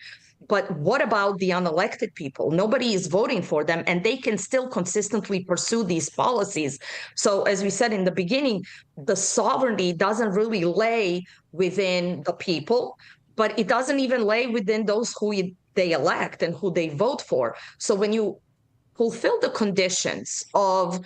But what about the unelected people? Nobody is voting for them, and they can still consistently pursue these policies. So as we said in the beginning, the sovereignty doesn't really lay within the people, but it doesn't even lay within those who they elect and who they vote for. So when you fulfill the conditions of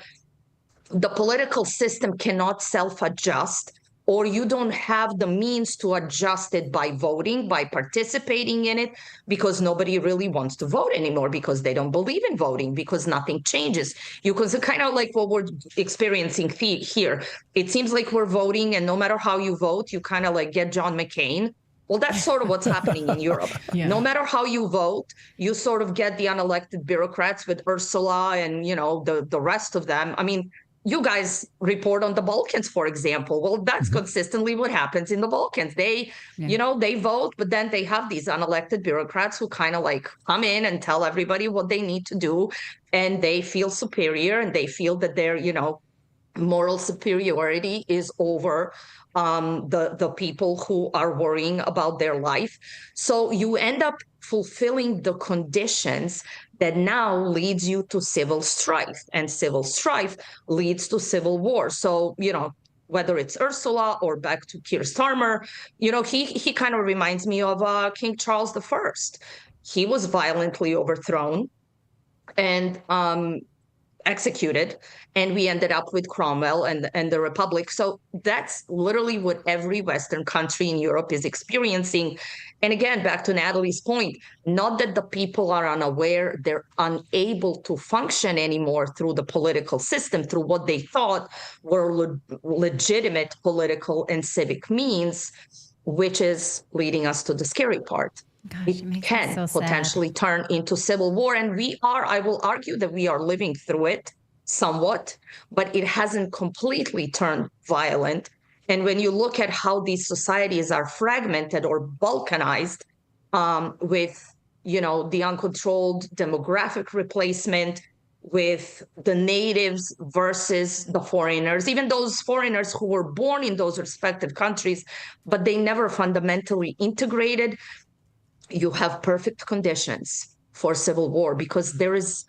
the political system cannot self-adjust, or you don't have the means to adjust it by voting, by participating in it, because nobody really wants to vote anymore, because they don't believe in voting, because nothing changes. You can kind of like what we're experiencing here. It seems like we're voting, and no matter how you vote, you kind of like get John McCain. Well, that's sort of what's happening in Europe. Yeah. No matter how you vote, you sort of get the unelected bureaucrats with Ursula and, the rest of them. I mean, you guys report on the Balkans, for example. Well, that's consistently what happens in the Balkans. They, they vote, but then they have these unelected bureaucrats who kind of like come in and tell everybody what they need to do. And they feel superior, and they feel that their, moral superiority is over the people who are worrying about their life. So you end up fulfilling the conditions that now leads you to civil strife, and civil strife leads to civil war. So, whether it's Ursula or back to Keir Starmer, he kind of reminds me of King Charles I. He was violently overthrown, and executed, and we ended up with Cromwell and the Republic. So that's literally what every Western country in Europe is experiencing. And again, back to Natalie's point, not that the people are unaware, they're unable to function anymore through the political system, through what they thought were legitimate political and civic means, which is leading us to the scary part. Gosh, it can potentially turn into civil war. And I will argue that we are living through it somewhat, but it hasn't completely turned violent. And when you look at how these societies are fragmented or balkanized with, the uncontrolled demographic replacement, with the natives versus the foreigners, even those foreigners who were born in those respective countries, but they never fundamentally integrated, you have perfect conditions for civil war because there is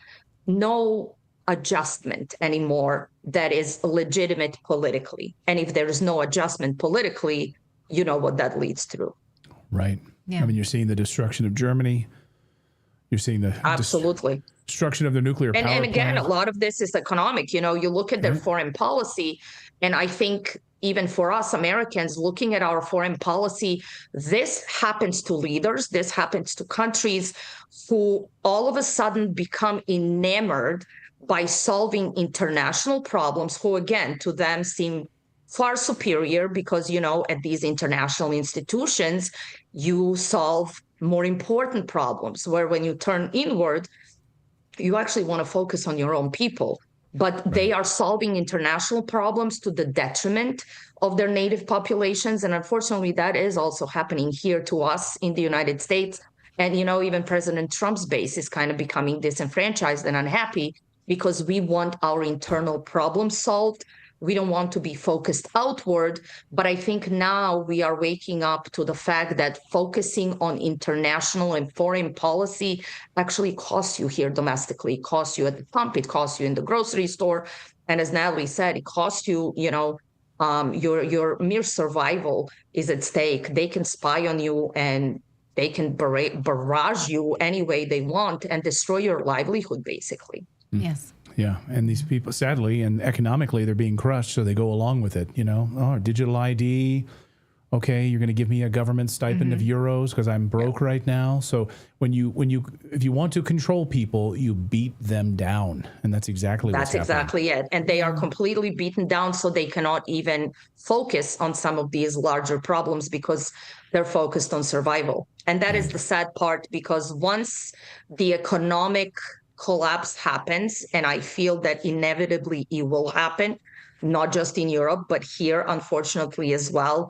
no adjustment anymore that is legitimate politically. And if there is no adjustment politically, you know what that leads to. Right. Yeah. I mean, you're seeing the destruction of Germany. You're seeing the absolutely destruction of the nuclear power and again, plant. a lot of this is economic. You look at their foreign policy, and I think even for us Americans looking at our foreign policy, this happens to leaders, this happens to countries who all of a sudden become enamored by solving international problems, who again, to them seem far superior because, at these international institutions, you solve more important problems, where when you turn inward, you actually want to focus on your own people. But they are solving international problems to the detriment of their native populations. And unfortunately, that is also happening here to us in the United States. And, even President Trump's base is kind of becoming disenfranchised and unhappy because we want our internal problems solved. We don't want to be focused outward. But I think now we are waking up to the fact that focusing on international and foreign policy actually costs you here domestically. It costs you at the pump. It costs you in the grocery store. And as Natalie said, it costs you, your mere survival is at stake. They can spy on you and they can barrage you any way they want and destroy your livelihood, basically. Yes. Yeah, and these people, sadly, and economically, they're being crushed, so they go along with it. Digital ID. Okay, you're going to give me a government stipend of euros because I'm broke right now. So if you want to control people, you beat them down, and that's exactly what's happening. That's exactly it. And they are completely beaten down, so they cannot even focus on some of these larger problems because they're focused on survival. And that is the sad part, because once the economic collapse happens, and I feel that inevitably it will happen, not just in Europe, but here, unfortunately, as well.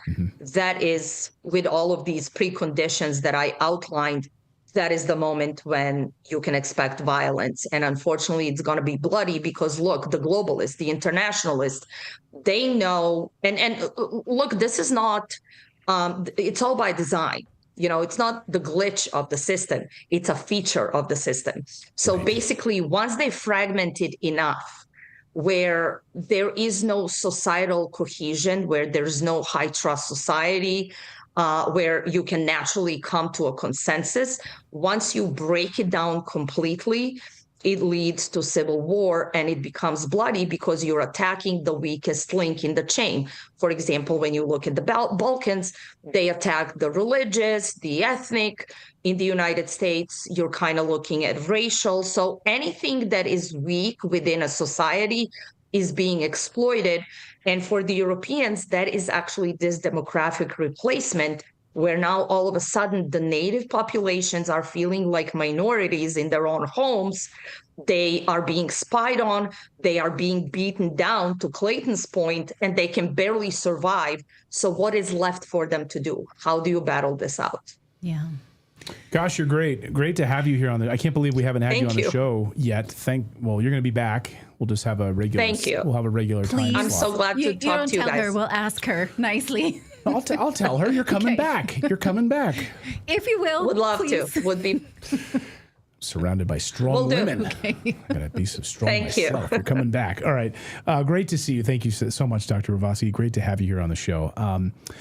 That is, with all of these preconditions that I outlined, that is the moment when you can expect violence. And unfortunately, it's going to be bloody because, look, the globalists, the internationalists, they know, and look, this is not, it's all by design. It's not the glitch of the system. It's a feature of the system. So basically, once they fragmented enough where there is no societal cohesion, where there's no high trust society, where you can naturally come to a consensus, once you break it down completely, it leads to civil war, and it becomes bloody because you're attacking the weakest link in the chain. For example, when you look at the Balkans, they attack the religious, the ethnic. In the United States, you're kind of looking at racial. So anything that is weak within a society is being exploited. And for the Europeans, that is actually this demographic replacement, where now all of a sudden the native populations are feeling like minorities in their own homes. They are being spied on. They are being beaten down, to Clayton's point, and they can barely survive. So what is left for them to do? How do you battle this out? Yeah. Gosh, you're great. Great to have you here on the. I can't believe we haven't had you on the show yet. Well, you're going to be back. We'll just have a regular. Thank you. We'll have a regular time. I'm so glad to talk to you tell guys. her. We'll ask her nicely. I'll tell her you're coming back. You're coming back. If you will. Would love please. to. Would be. Surrounded by strong Will do. women. Okay. I'm going to be so strong Thank you. myself. You're coming back. All right. Great to see you. Thank you so much, Dr. Ravasi. Great to have you here on the show.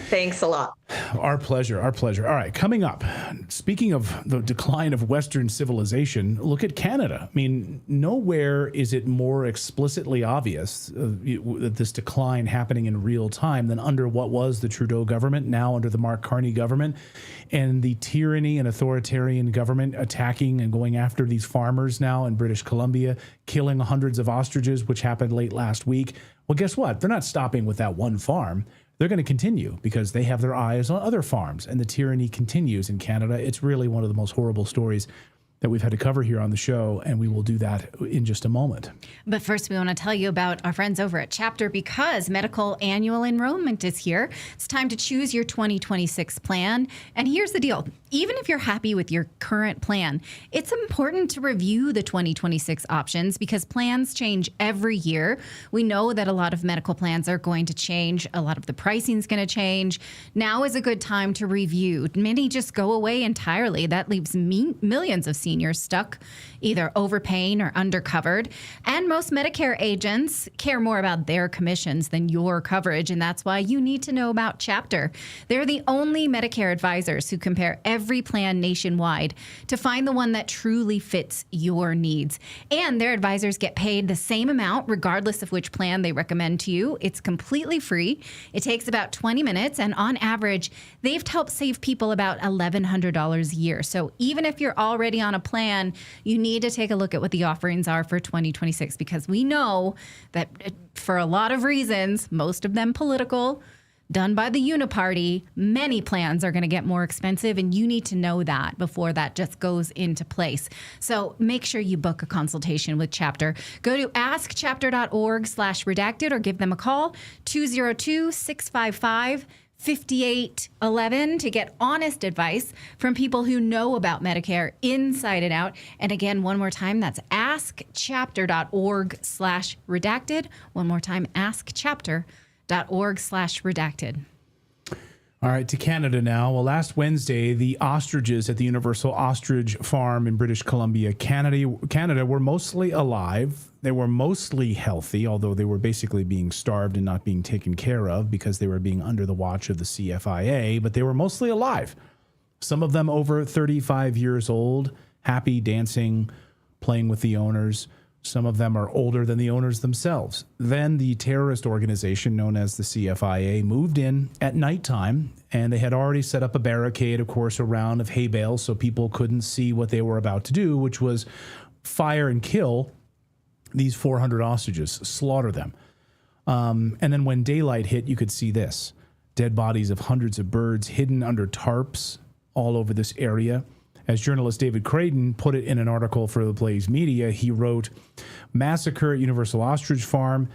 Thanks a lot. Our pleasure. Our pleasure. All right. Coming up, speaking of the decline of Western civilization, look at Canada. I mean, nowhere is it more explicitly obvious that this decline happening in real time than under what was the Trudeau government, now under the Mark Carney government, and the tyranny and authoritarian government attacking and going after these farmers now in British Columbia, killing hundreds of ostriches, which happened late last week. Well, guess what? They're not stopping with that one farm. They're going to continue because they have their eyes on other farms, and the tyranny continues in Canada. It's really one of the most horrible stories that we've had to cover here on the show, and we will do that in just a moment. But first, we want to tell you about our friends over at Chapter, because medical annual enrollment is here. It's time to choose your 2026 plan. And here's the deal. Even if you're happy with your current plan, it's important to review the 2026 options because plans change every year. We know that a lot of medical plans are going to change. A lot of the pricing is going to change. Now is a good time to review. Many just go away entirely. That leaves millions of seniors stuck, either overpaying or undercovered. And most Medicare agents care more about their commissions than your coverage, and that's why you need to know about Chapter. They're the only Medicare advisors who compare every plan nationwide to find the one that truly fits your needs. And their advisors get paid the same amount regardless of which plan they recommend to you. It's completely free. It takes about 20 minutes, and on average, they've helped save people about $1,100 a year. So even if you're already on a plan, you need to take a look at what the offerings are for 2026, because we know that for a lot of reasons, most of them political, done by the Uniparty, many plans are going to get more expensive, and you need to know that before that just goes into place. So make sure you book a consultation with Chapter. Go to askchapter.org/redacted or give them a call, 202-655-5811, to get honest advice from people who know about Medicare inside and out. And again, one more time, that's askchapter.org/redacted. One more time, askchapter.org/redacted. All right, to Canada now. Well, last Wednesday, the ostriches at the Universal Ostrich Farm in British Columbia, Canada, were mostly alive. They were mostly healthy, although they were basically being starved and not being taken care of because they were being under the watch of the CFIA, but they were mostly alive. Some of them over 35 years old, happy, dancing, playing with the owners. Some of them are older than the owners themselves. Then the terrorist organization known as the CFIA moved in at nighttime, and they had already set up a barricade, of course, around of hay bales so people couldn't see what they were about to do, which was fire and kill these 400 ostriches, slaughter them. And then when daylight hit, you could see this. Dead bodies of hundreds of birds hidden under tarps all over this area. As journalist David Creighton put it in an article for the Blaze Media, he wrote, "Massacre at Universal Ostrich Farm.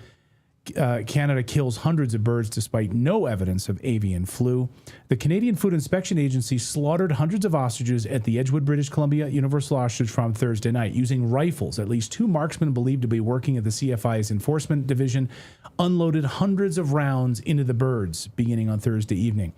Canada kills hundreds of birds despite no evidence of avian flu. The Canadian Food Inspection Agency slaughtered hundreds of ostriches at the Edgewood, British Columbia Universal Ostrich Farm Thursday night using rifles. At least 2 marksmen believed to be working at the CFI's enforcement division unloaded hundreds of rounds into the birds beginning on Thursday evening."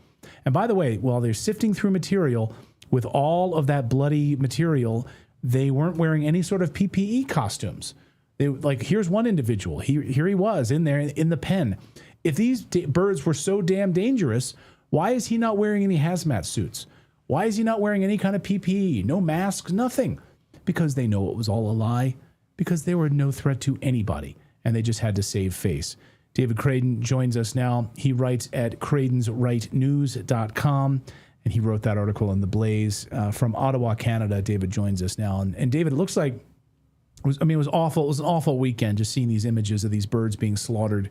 And by the way, while they're sifting through material, with all of that bloody material, they weren't wearing any sort of PPE costumes. They, like, here's one individual. Here he was in there in the pen. If these birds were so damn dangerous, why is he not wearing any hazmat suits? Why is he not wearing any kind of PPE? No masks, nothing. Because they know it was all a lie. Because they were no threat to anybody, and they just had to save face. David Creighton joins us now. He writes at creightonsrightnews.com. And he wrote that article in The Blaze from Ottawa, Canada. David joins us now. And David, it looks like, it was awful. It was an awful weekend just seeing these images of these birds being slaughtered,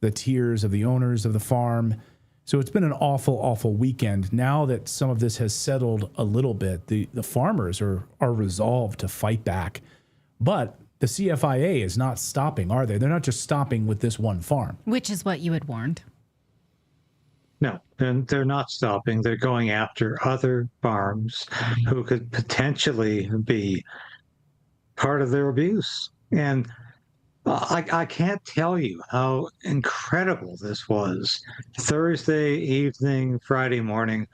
the tears of the owners of the farm. So it's been an awful, awful weekend. Now that some of this has settled a little bit, the farmers are resolved to fight back. But the CFIA is not stopping, are they? They're not just stopping with this one farm. Which is what you had warned. No, and they're not stopping. They're going after other farms who could potentially be part of their abuse. And I can't tell you how incredible this was. Thursday evening, Friday morning,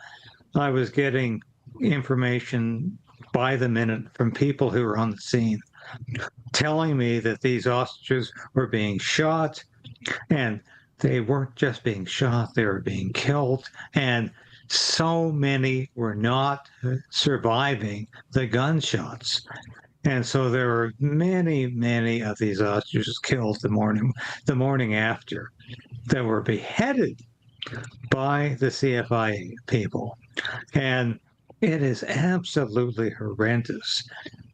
I was getting information by the minute from people who were on the scene, telling me that these ostriches were being shot, and they weren't just being shot, they were being killed, and so many were not surviving the gunshots. And so there were many, many of these ostriches killed the morning after that were beheaded by the CFIA people. And it is absolutely horrendous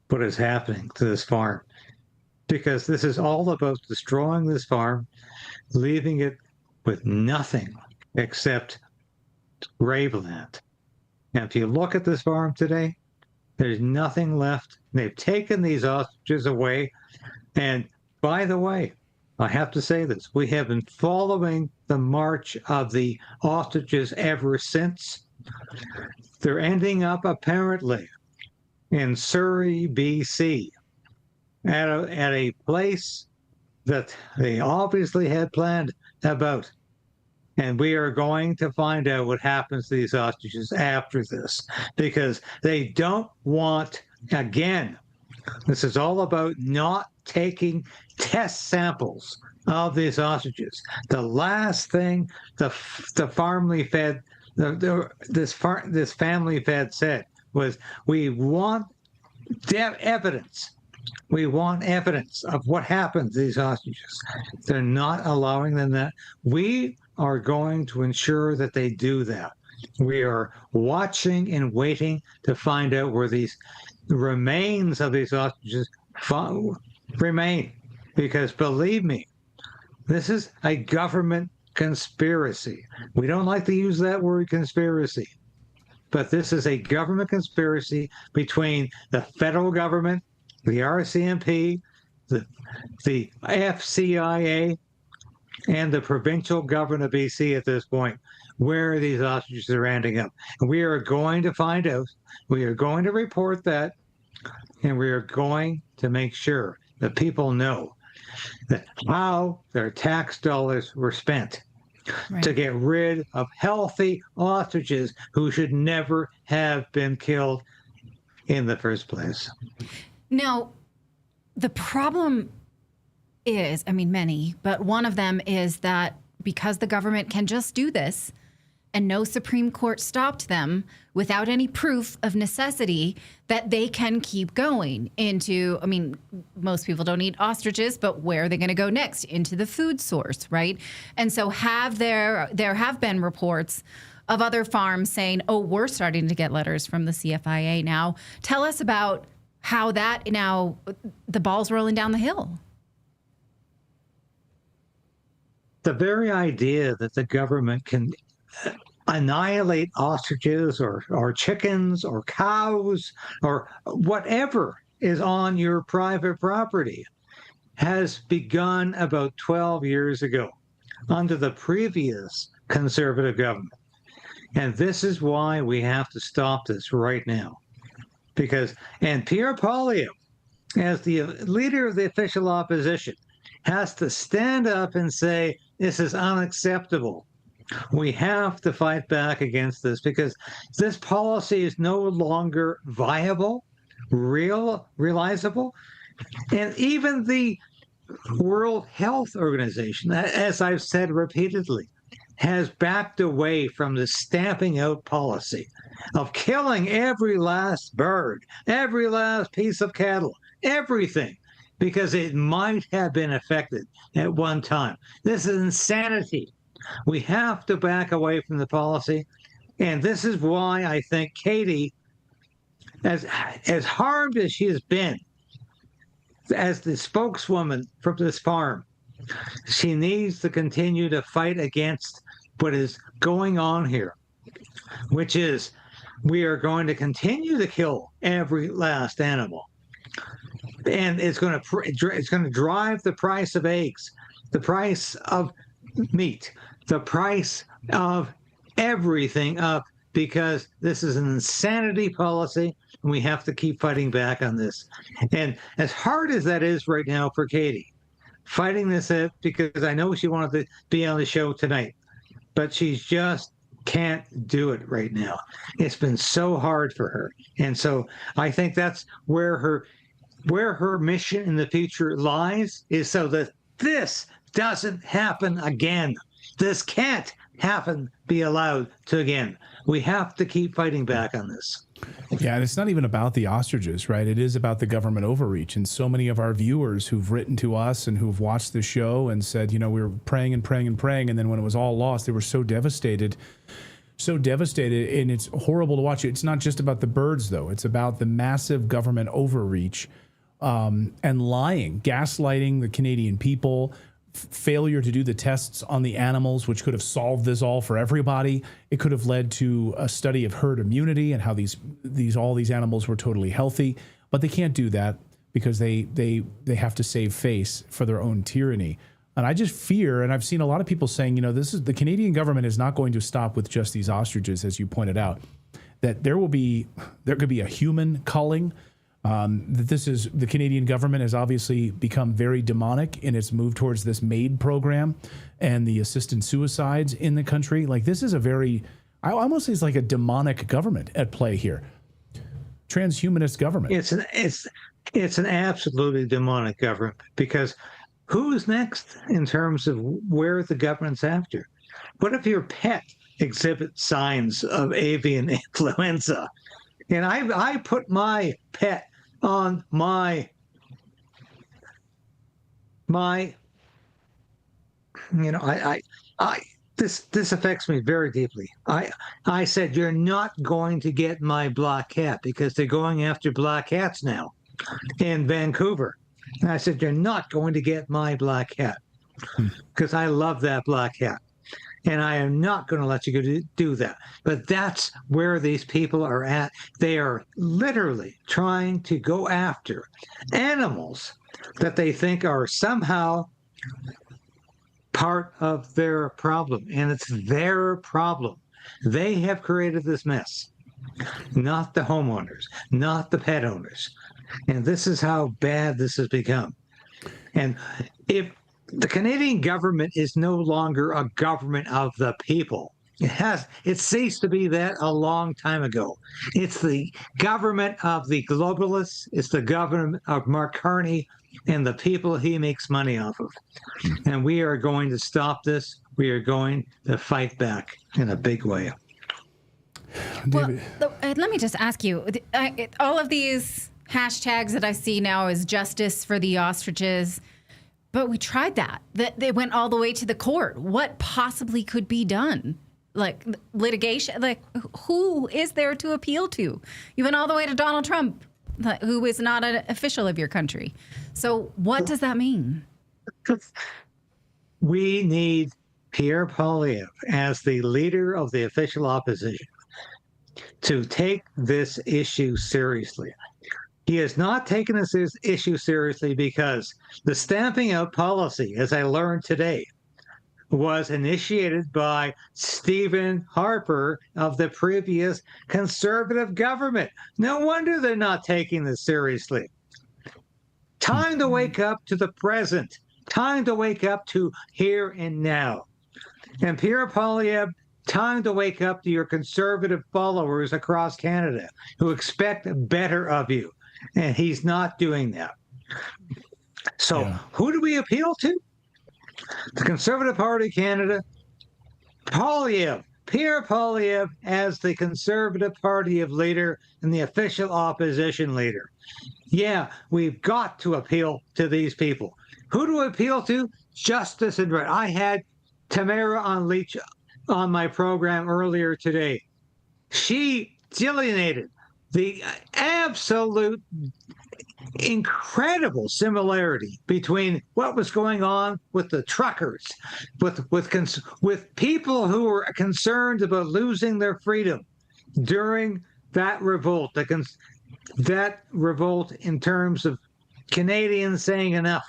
what is happening to this farm, because this is all about destroying this farm, leaving it with nothing except graveland. And if you look at this farm today, there's nothing left. They've taken these ostriches away. And by the way, I have to say this, we have been following the march of the ostriches ever since. They're ending up apparently in Surrey, BC, at a place that they obviously had planned about. And we are going to find out what happens to these ostriches after this, because they don't want, again, this is all about not taking test samples of these ostriches. The last thing this family fed said was, we want evidence. We want evidence of what happened to these ostriches. They're not allowing them that. We are going to ensure that they do that. We are watching and waiting to find out where the remains of these ostriches remain. Because believe me, this is a government conspiracy. We don't like to use that word, conspiracy. But this is a government conspiracy between the federal government, the RCMP, the FCIA, and the provincial government of BC at this point, where these ostriches are ending up. And we are going to find out. We are going to report that, and we are going to make sure that people know that how their tax dollars were spent to get rid of healthy ostriches who should never have been killed in the first place. Now, the problem is, I mean, many, but one of them is that because the government can just do this and no Supreme Court stopped them without any proof of necessity, that they can keep going into, I mean, most people don't eat ostriches, but where are they going to go next? Into the food source, right? And so there have been reports of other farms saying, oh, we're starting to get letters from the CFIA now. Tell us about how that now, the ball's rolling down the hill. The very idea that the government can annihilate ostriches or chickens or cows or whatever is on your private property has begun about 12 years ago under the previous conservative government. And this is why we have to stop this right now. And Pierre Poilievre, as the leader of the official opposition, has to stand up and say, this is unacceptable. We have to fight back against this because this policy is no longer viable, realizable. And even the World Health Organization, as I've said repeatedly, has backed away from the stamping out policy of killing every last bird, every last piece of cattle, everything, because it might have been affected at one time. This is insanity. We have to back away from the policy. And this is why I think Katie, as harmed as she has been, as the spokeswoman from this farm, she needs to continue to fight against what is going on here, which is we are going to continue to kill every last animal. And it's going to drive the price of eggs, the price of meat, the price of everything up, because this is an insanity policy, and we have to keep fighting back on this. And as hard as that is right now for Katie, fighting this up, because I know she wanted to be on the show tonight, but she's just can't do it right now. It's been so hard for her. And so I think that's where her mission in the future lies, is so that this doesn't happen again. This can't be allowed to again. We have to keep fighting back on this. Yeah, and it's not even about the ostriches, right? It is about the government overreach. And so many of our viewers who've written to us and who've watched the show and said, we were praying and praying and praying, and then when it was all lost, they were so devastated. And it's horrible to watch. It's not just about the birds, though. It's about the massive government overreach and lying, gaslighting the Canadian people, failure to do the tests on the animals, which could have solved this all for everybody. It could have led to a study of herd immunity and how all these animals were totally healthy, but they can't do that because they have to save face for their own tyranny. And I just fear, and I've seen a lot of people saying, the Canadian government is not going to stop with just these ostriches, as you pointed out, that there could be a human culling. That the Canadian government has obviously become very demonic in its move towards this MAID program and the assisted suicides in the country. Like, this is I almost say it's like a demonic government at play here. Transhumanist government. It's an absolutely demonic government, because who's next in terms of where the government's after? What if your pet exhibits signs of avian influenza? And I put my pet on this affects me very deeply. I said, you're not going to get my black cat, because they're going after black cats now in Vancouver. And I said, you're not going to get my black cat, because I love that black cat. And I am not going to let you do that. But that's where these people are at. They are literally trying to go after animals that they think are somehow part of their problem. And it's their problem. They have created this mess, not the homeowners, not the pet owners. And this is how bad this has become. And if the Canadian government is no longer a government of the people, it ceased to be that a long time ago. It's the government of the globalists. It's the government of Mark Carney and the people he makes money off of. And we are going to stop this. We are going to fight back in a big way. Well, let me just ask you, all of these hashtags that I see now is justice for the ostriches. But we tried that. They went all the way to the court. What possibly could be done? Like litigation? Like, who is there to appeal to? You went all the way to Donald Trump, who is not an official of your country. So what does that mean? We need Pierre Poilievre as the leader of the official opposition to take this issue seriously. He has not taken this issue seriously because the stamping out policy, as I learned today, was initiated by Stephen Harper of the previous conservative government. No wonder they're not taking this seriously. Time to wake up to the present. Time to wake up to here and now. And Pierre Poilievre, time to wake up to your conservative followers across Canada who expect better of you. And he's not doing that. So who do we appeal to? The Conservative Party of Canada, Poilievre, Pierre Poilievre as the Conservative Party of leader and the official opposition leader. Yeah, we've got to appeal to these people. Who do we appeal to? Justice and right. I had Tamara Leach on my program earlier today. She delineated the absolute incredible similarity between what was going on with the truckers, with people who were concerned about losing their freedom during that revolt, that revolt in terms of Canadians saying enough.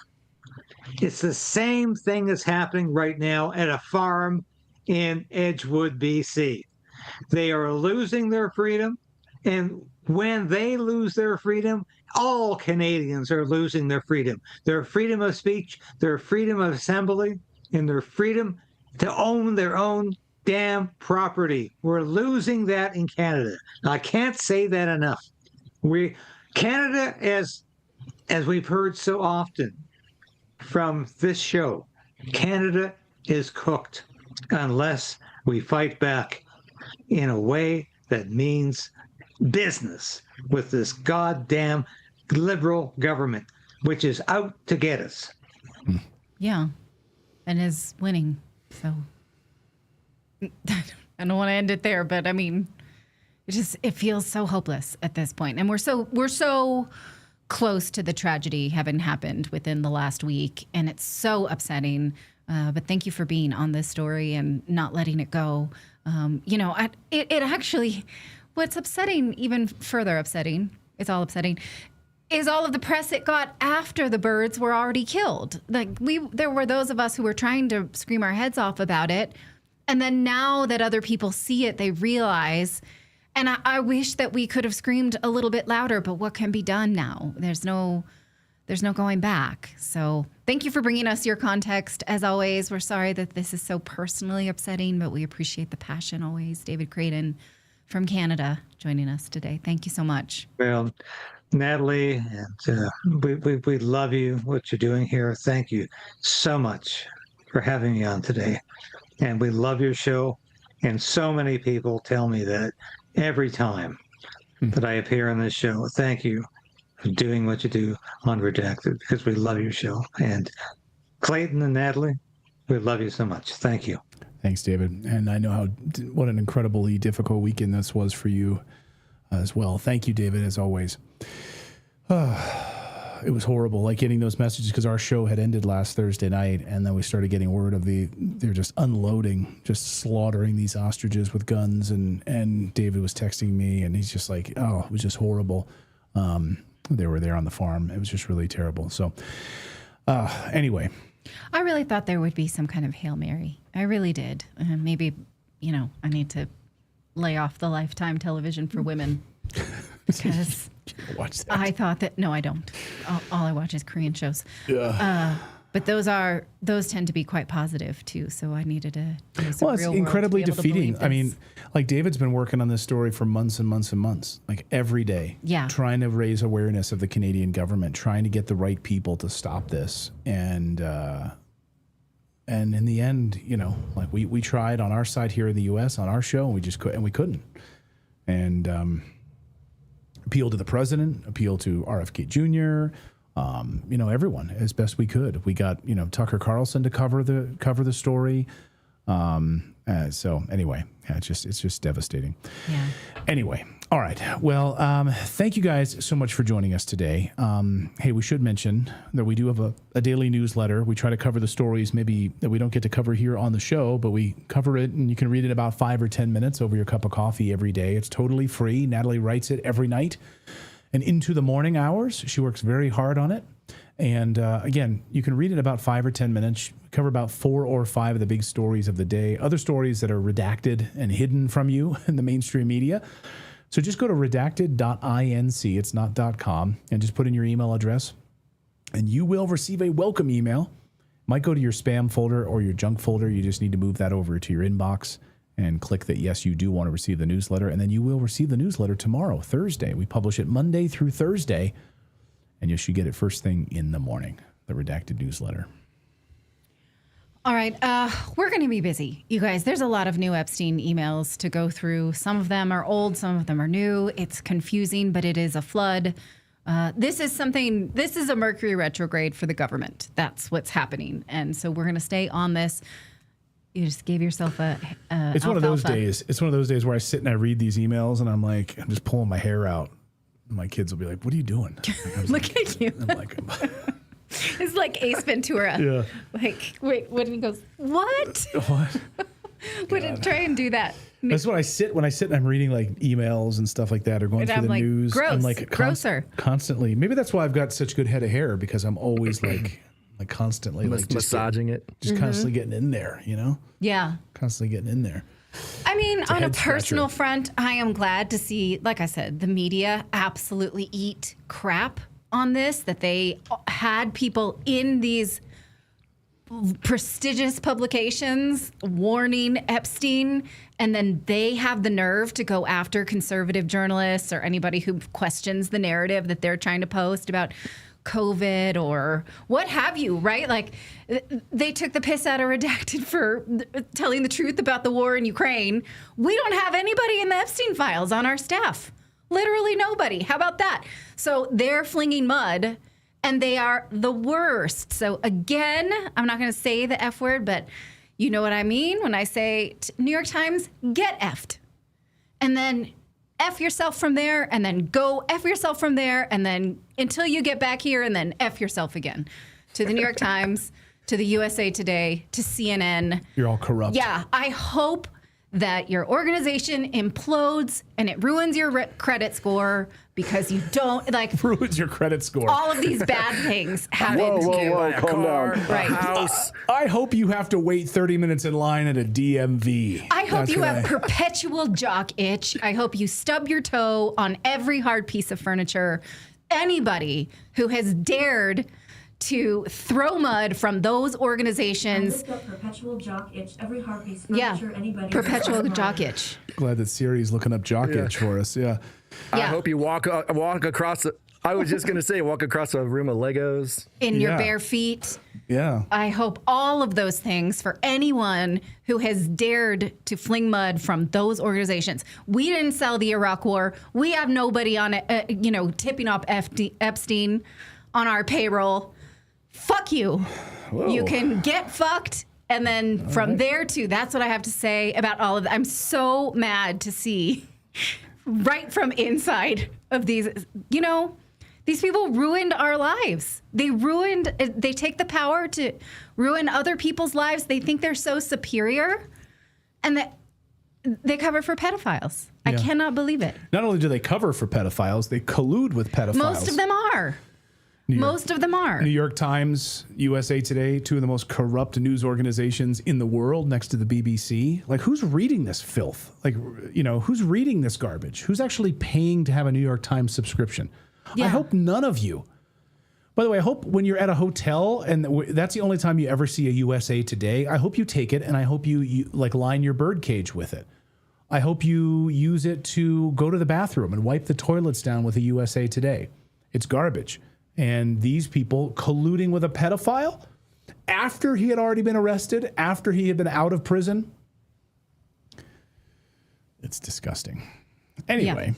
It's the same thing that's happening right now at a farm in Edgewood, BC. They are losing their freedom. And when they lose their freedom, all Canadians are losing their freedom of speech, their freedom of assembly, and their freedom to own their own damn property. We're losing that in Canada. I can't say that enough. Canada, as we've heard so often from this show, Canada is cooked unless we fight back in a way that means business with this goddamn liberal government, which is out to get us. Yeah, and is winning. So I don't want to end it there, but I mean, it feels so hopeless at this point, and we're so close to the tragedy having happened within the last week, and it's so upsetting. But thank you for being on this story and not letting it go. It actually, what's upsetting, even further upsetting, it's all upsetting, is all of the press it got after the birds were already killed. There were those of us who were trying to scream our heads off about it. And then now that other people see it, they realize, and I wish that we could have screamed a little bit louder, but what can be done now? There's no going back. So thank you for bringing us your context. As always, we're sorry that this is so personally upsetting, but we appreciate the passion always. David Creighton from Canada joining us today. Thank you so much. Well, Natalie, and we love you, what you're doing here. Thank you so much for having me on today. And we love your show. And so many people tell me that every time that I appear on this show. Thank you for doing what you do on Redacted, because we love your show. And Clayton and Natalie, we love you so much. Thank you. Thanks, David. And I know what an incredibly difficult weekend this was for you as well. Thank you, David, as always. It was horrible, like getting those messages, because our show had ended last Thursday night, and then we started getting word of they're just unloading, just slaughtering these ostriches with guns, and David was texting me, and he's just like, oh, it was just horrible. They were there on the farm. It was just really terrible. So anyway. I really thought there would be some kind of Hail Mary. I really did. Maybe, I need to lay off the Lifetime television for women. Because watch that. I thought that, no, I don't. All I watch is Korean shows. Yeah. But those tend to be quite positive too. So I needed to. Well, it's incredibly defeating. I mean, like David's been working on this story for months and months and months, like every day. Yeah. Trying to raise awareness of the Canadian government, trying to get the right people to stop this, and in the end, like we tried on our side here in the U.S. on our show, and we couldn't. And appeal to the president, appeal to RFK Jr., everyone as best we could. We got, Tucker Carlson to cover the story. So anyway, it's just devastating. Yeah. Anyway. All right. Well, thank you guys so much for joining us today. Hey, we should mention that we do have a daily newsletter. We try to cover the stories maybe that we don't get to cover here on the show, but we cover it, and you can read it about 5 or 10 minutes over your cup of coffee every day. It's totally free. Natalie writes it every night and into the morning hours. She works very hard on it. And again, you can read it about 5 or 10 minutes, cover about 4 or 5 of the big stories of the day, other stories that are redacted and hidden from you in the mainstream media. So just go to redacted.inc, it's not .com, and just put in your email address, and you will receive a welcome email. Might go to your spam folder or your junk folder. You just need to move that over to your inbox and click that, yes, you do want to receive the newsletter, and then you will receive the newsletter tomorrow, Thursday. We publish it Monday through Thursday, and you should get it first thing in the morning, the Redacted newsletter. All right, we're going to be busy, you guys. There's a lot of new Epstein emails to go through. Some of them are old, some of them are new. It's confusing, but it is a flood. This is a Mercury retrograde for the government. That's what's happening. And so we're going to stay on this. You just gave yourself It's one of those days. It's one of those days where I sit and I read these emails, and I'm just pulling my hair out. My kids will be like, "What are you doing?" Look at you. I'm like, it's like Ace Ventura. Yeah. Like, wait, when he goes, what? What? Wouldn't try and do that. That's when I sit and I'm reading like emails and stuff like that, or going through the news. Gross. I'm like Grosser. Constantly. Maybe that's why I've got such good head of hair, because I'm always like constantly like massaging it, just constantly getting in there. Yeah. Constantly getting in there. I mean, on a personal scratcher. front, I am glad to see, like I said, the media absolutely eat crap on this, that they had people in these prestigious publications warning Epstein, and then they have the nerve to go after conservative journalists or anybody who questions the narrative that they're trying to post about COVID or what have you, right? Like, they took the piss out of Redacted for telling the truth about the war in Ukraine. We don't have anybody in the Epstein files on our staff. Literally nobody. How about that? So they're flinging mud, and they are the worst. So again, I'm not going to say the F word, but you know what I mean when I say New York Times, get effed. And then F yourself from there, and then go F yourself from there, and then until you get back here, and then F yourself again. To the New York Times, to the USA Today, to CNN. You're all corrupt. Yeah, I hope that your organization implodes and it ruins your credit score because you don't like ruins your credit score. All of these bad things happen. Whoa, calm down. Right. House. I hope you have to wait 30 minutes in line at a DMV. I hope you have perpetual jock itch. I hope you stub your toe on every hard piece of furniture. Anybody who has dared to throw mud from those organizations. Perpetual jock itch. Every hard piece of Yeah, furniture, anybody. perpetual jock itch. Glad that Siri's looking up jock itch for us. Yeah. I hope you walk across. I was just gonna say, walk across a room of Legos In your bare feet. Yeah. I hope all of those things for anyone who has dared to fling mud from those organizations. We didn't sell the Iraq War. We have nobody on it, tipping off Epstein on our payroll. Fuck you. Whoa. You can get fucked. And then from there too, that's what I have to say about all of that. I'm so mad to see right from inside of these, these people ruined our lives. They take the power to ruin other people's lives. They think they're so superior, and that they cover for pedophiles. I cannot believe it. Not only do they cover for pedophiles, they collude with pedophiles. Most of them are. Most of them are. New York Times, USA Today, two of the most corrupt news organizations in the world next to the BBC. Like, who's reading this filth? Like, who's reading this garbage? Who's actually paying to have a New York Times subscription? Yeah. I hope none of you. By the way, I hope when you're at a hotel and that's the only time you ever see a USA Today, I hope you take it and I hope you line your bird cage with it. I hope you use it to go to the bathroom and wipe the toilets down with a USA Today. It's garbage. And these people colluding with a pedophile after he had already been arrested, after he had been out of prison. It's disgusting. Anyway,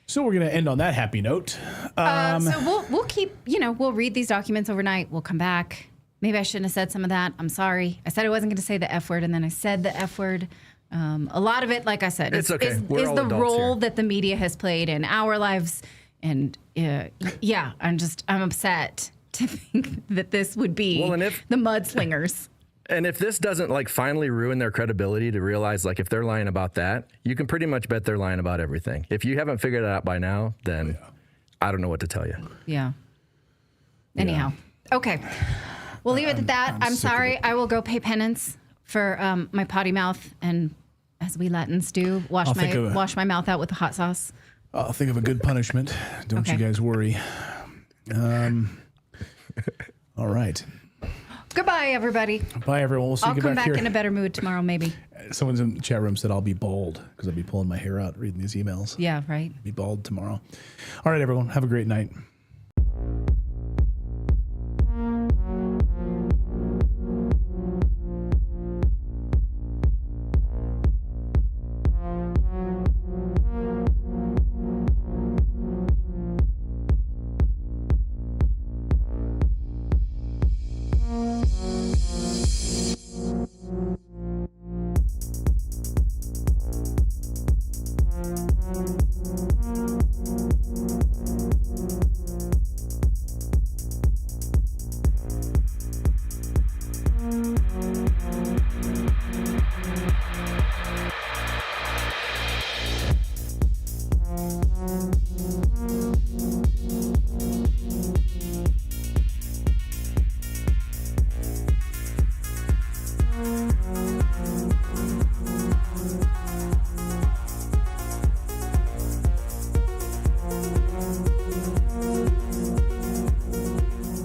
so we're going to end on that happy note. So we'll keep, we'll read these documents overnight. We'll come back. Maybe I shouldn't have said some of that. I'm sorry. I said I wasn't going to say the F word, and then I said the F word. A lot of it, like I said, It's okay. is We're all the adults role here. that the media has played in our lives. And I'm upset to think that this would be the mudslingers. And if this doesn't finally ruin their credibility to realize if they're lying about that, you can pretty much bet they're lying about everything. If you haven't figured it out by now, then I don't know what to tell you. Yeah. Anyhow. Okay. We'll leave it at that. I'm sorry. I will go pay penance for my potty mouth, and as we Latins do, wash my mouth out with the hot sauce. I'll think of a good punishment. Don't you guys worry. All right. Goodbye, everybody. Bye, everyone. We'll see I'll you come back back here. in a better mood tomorrow, maybe. Someone's in the chat room said I'll be bald because I'll be pulling my hair out reading these emails. Yeah, right. Be bald tomorrow. All right, everyone. Have a great night.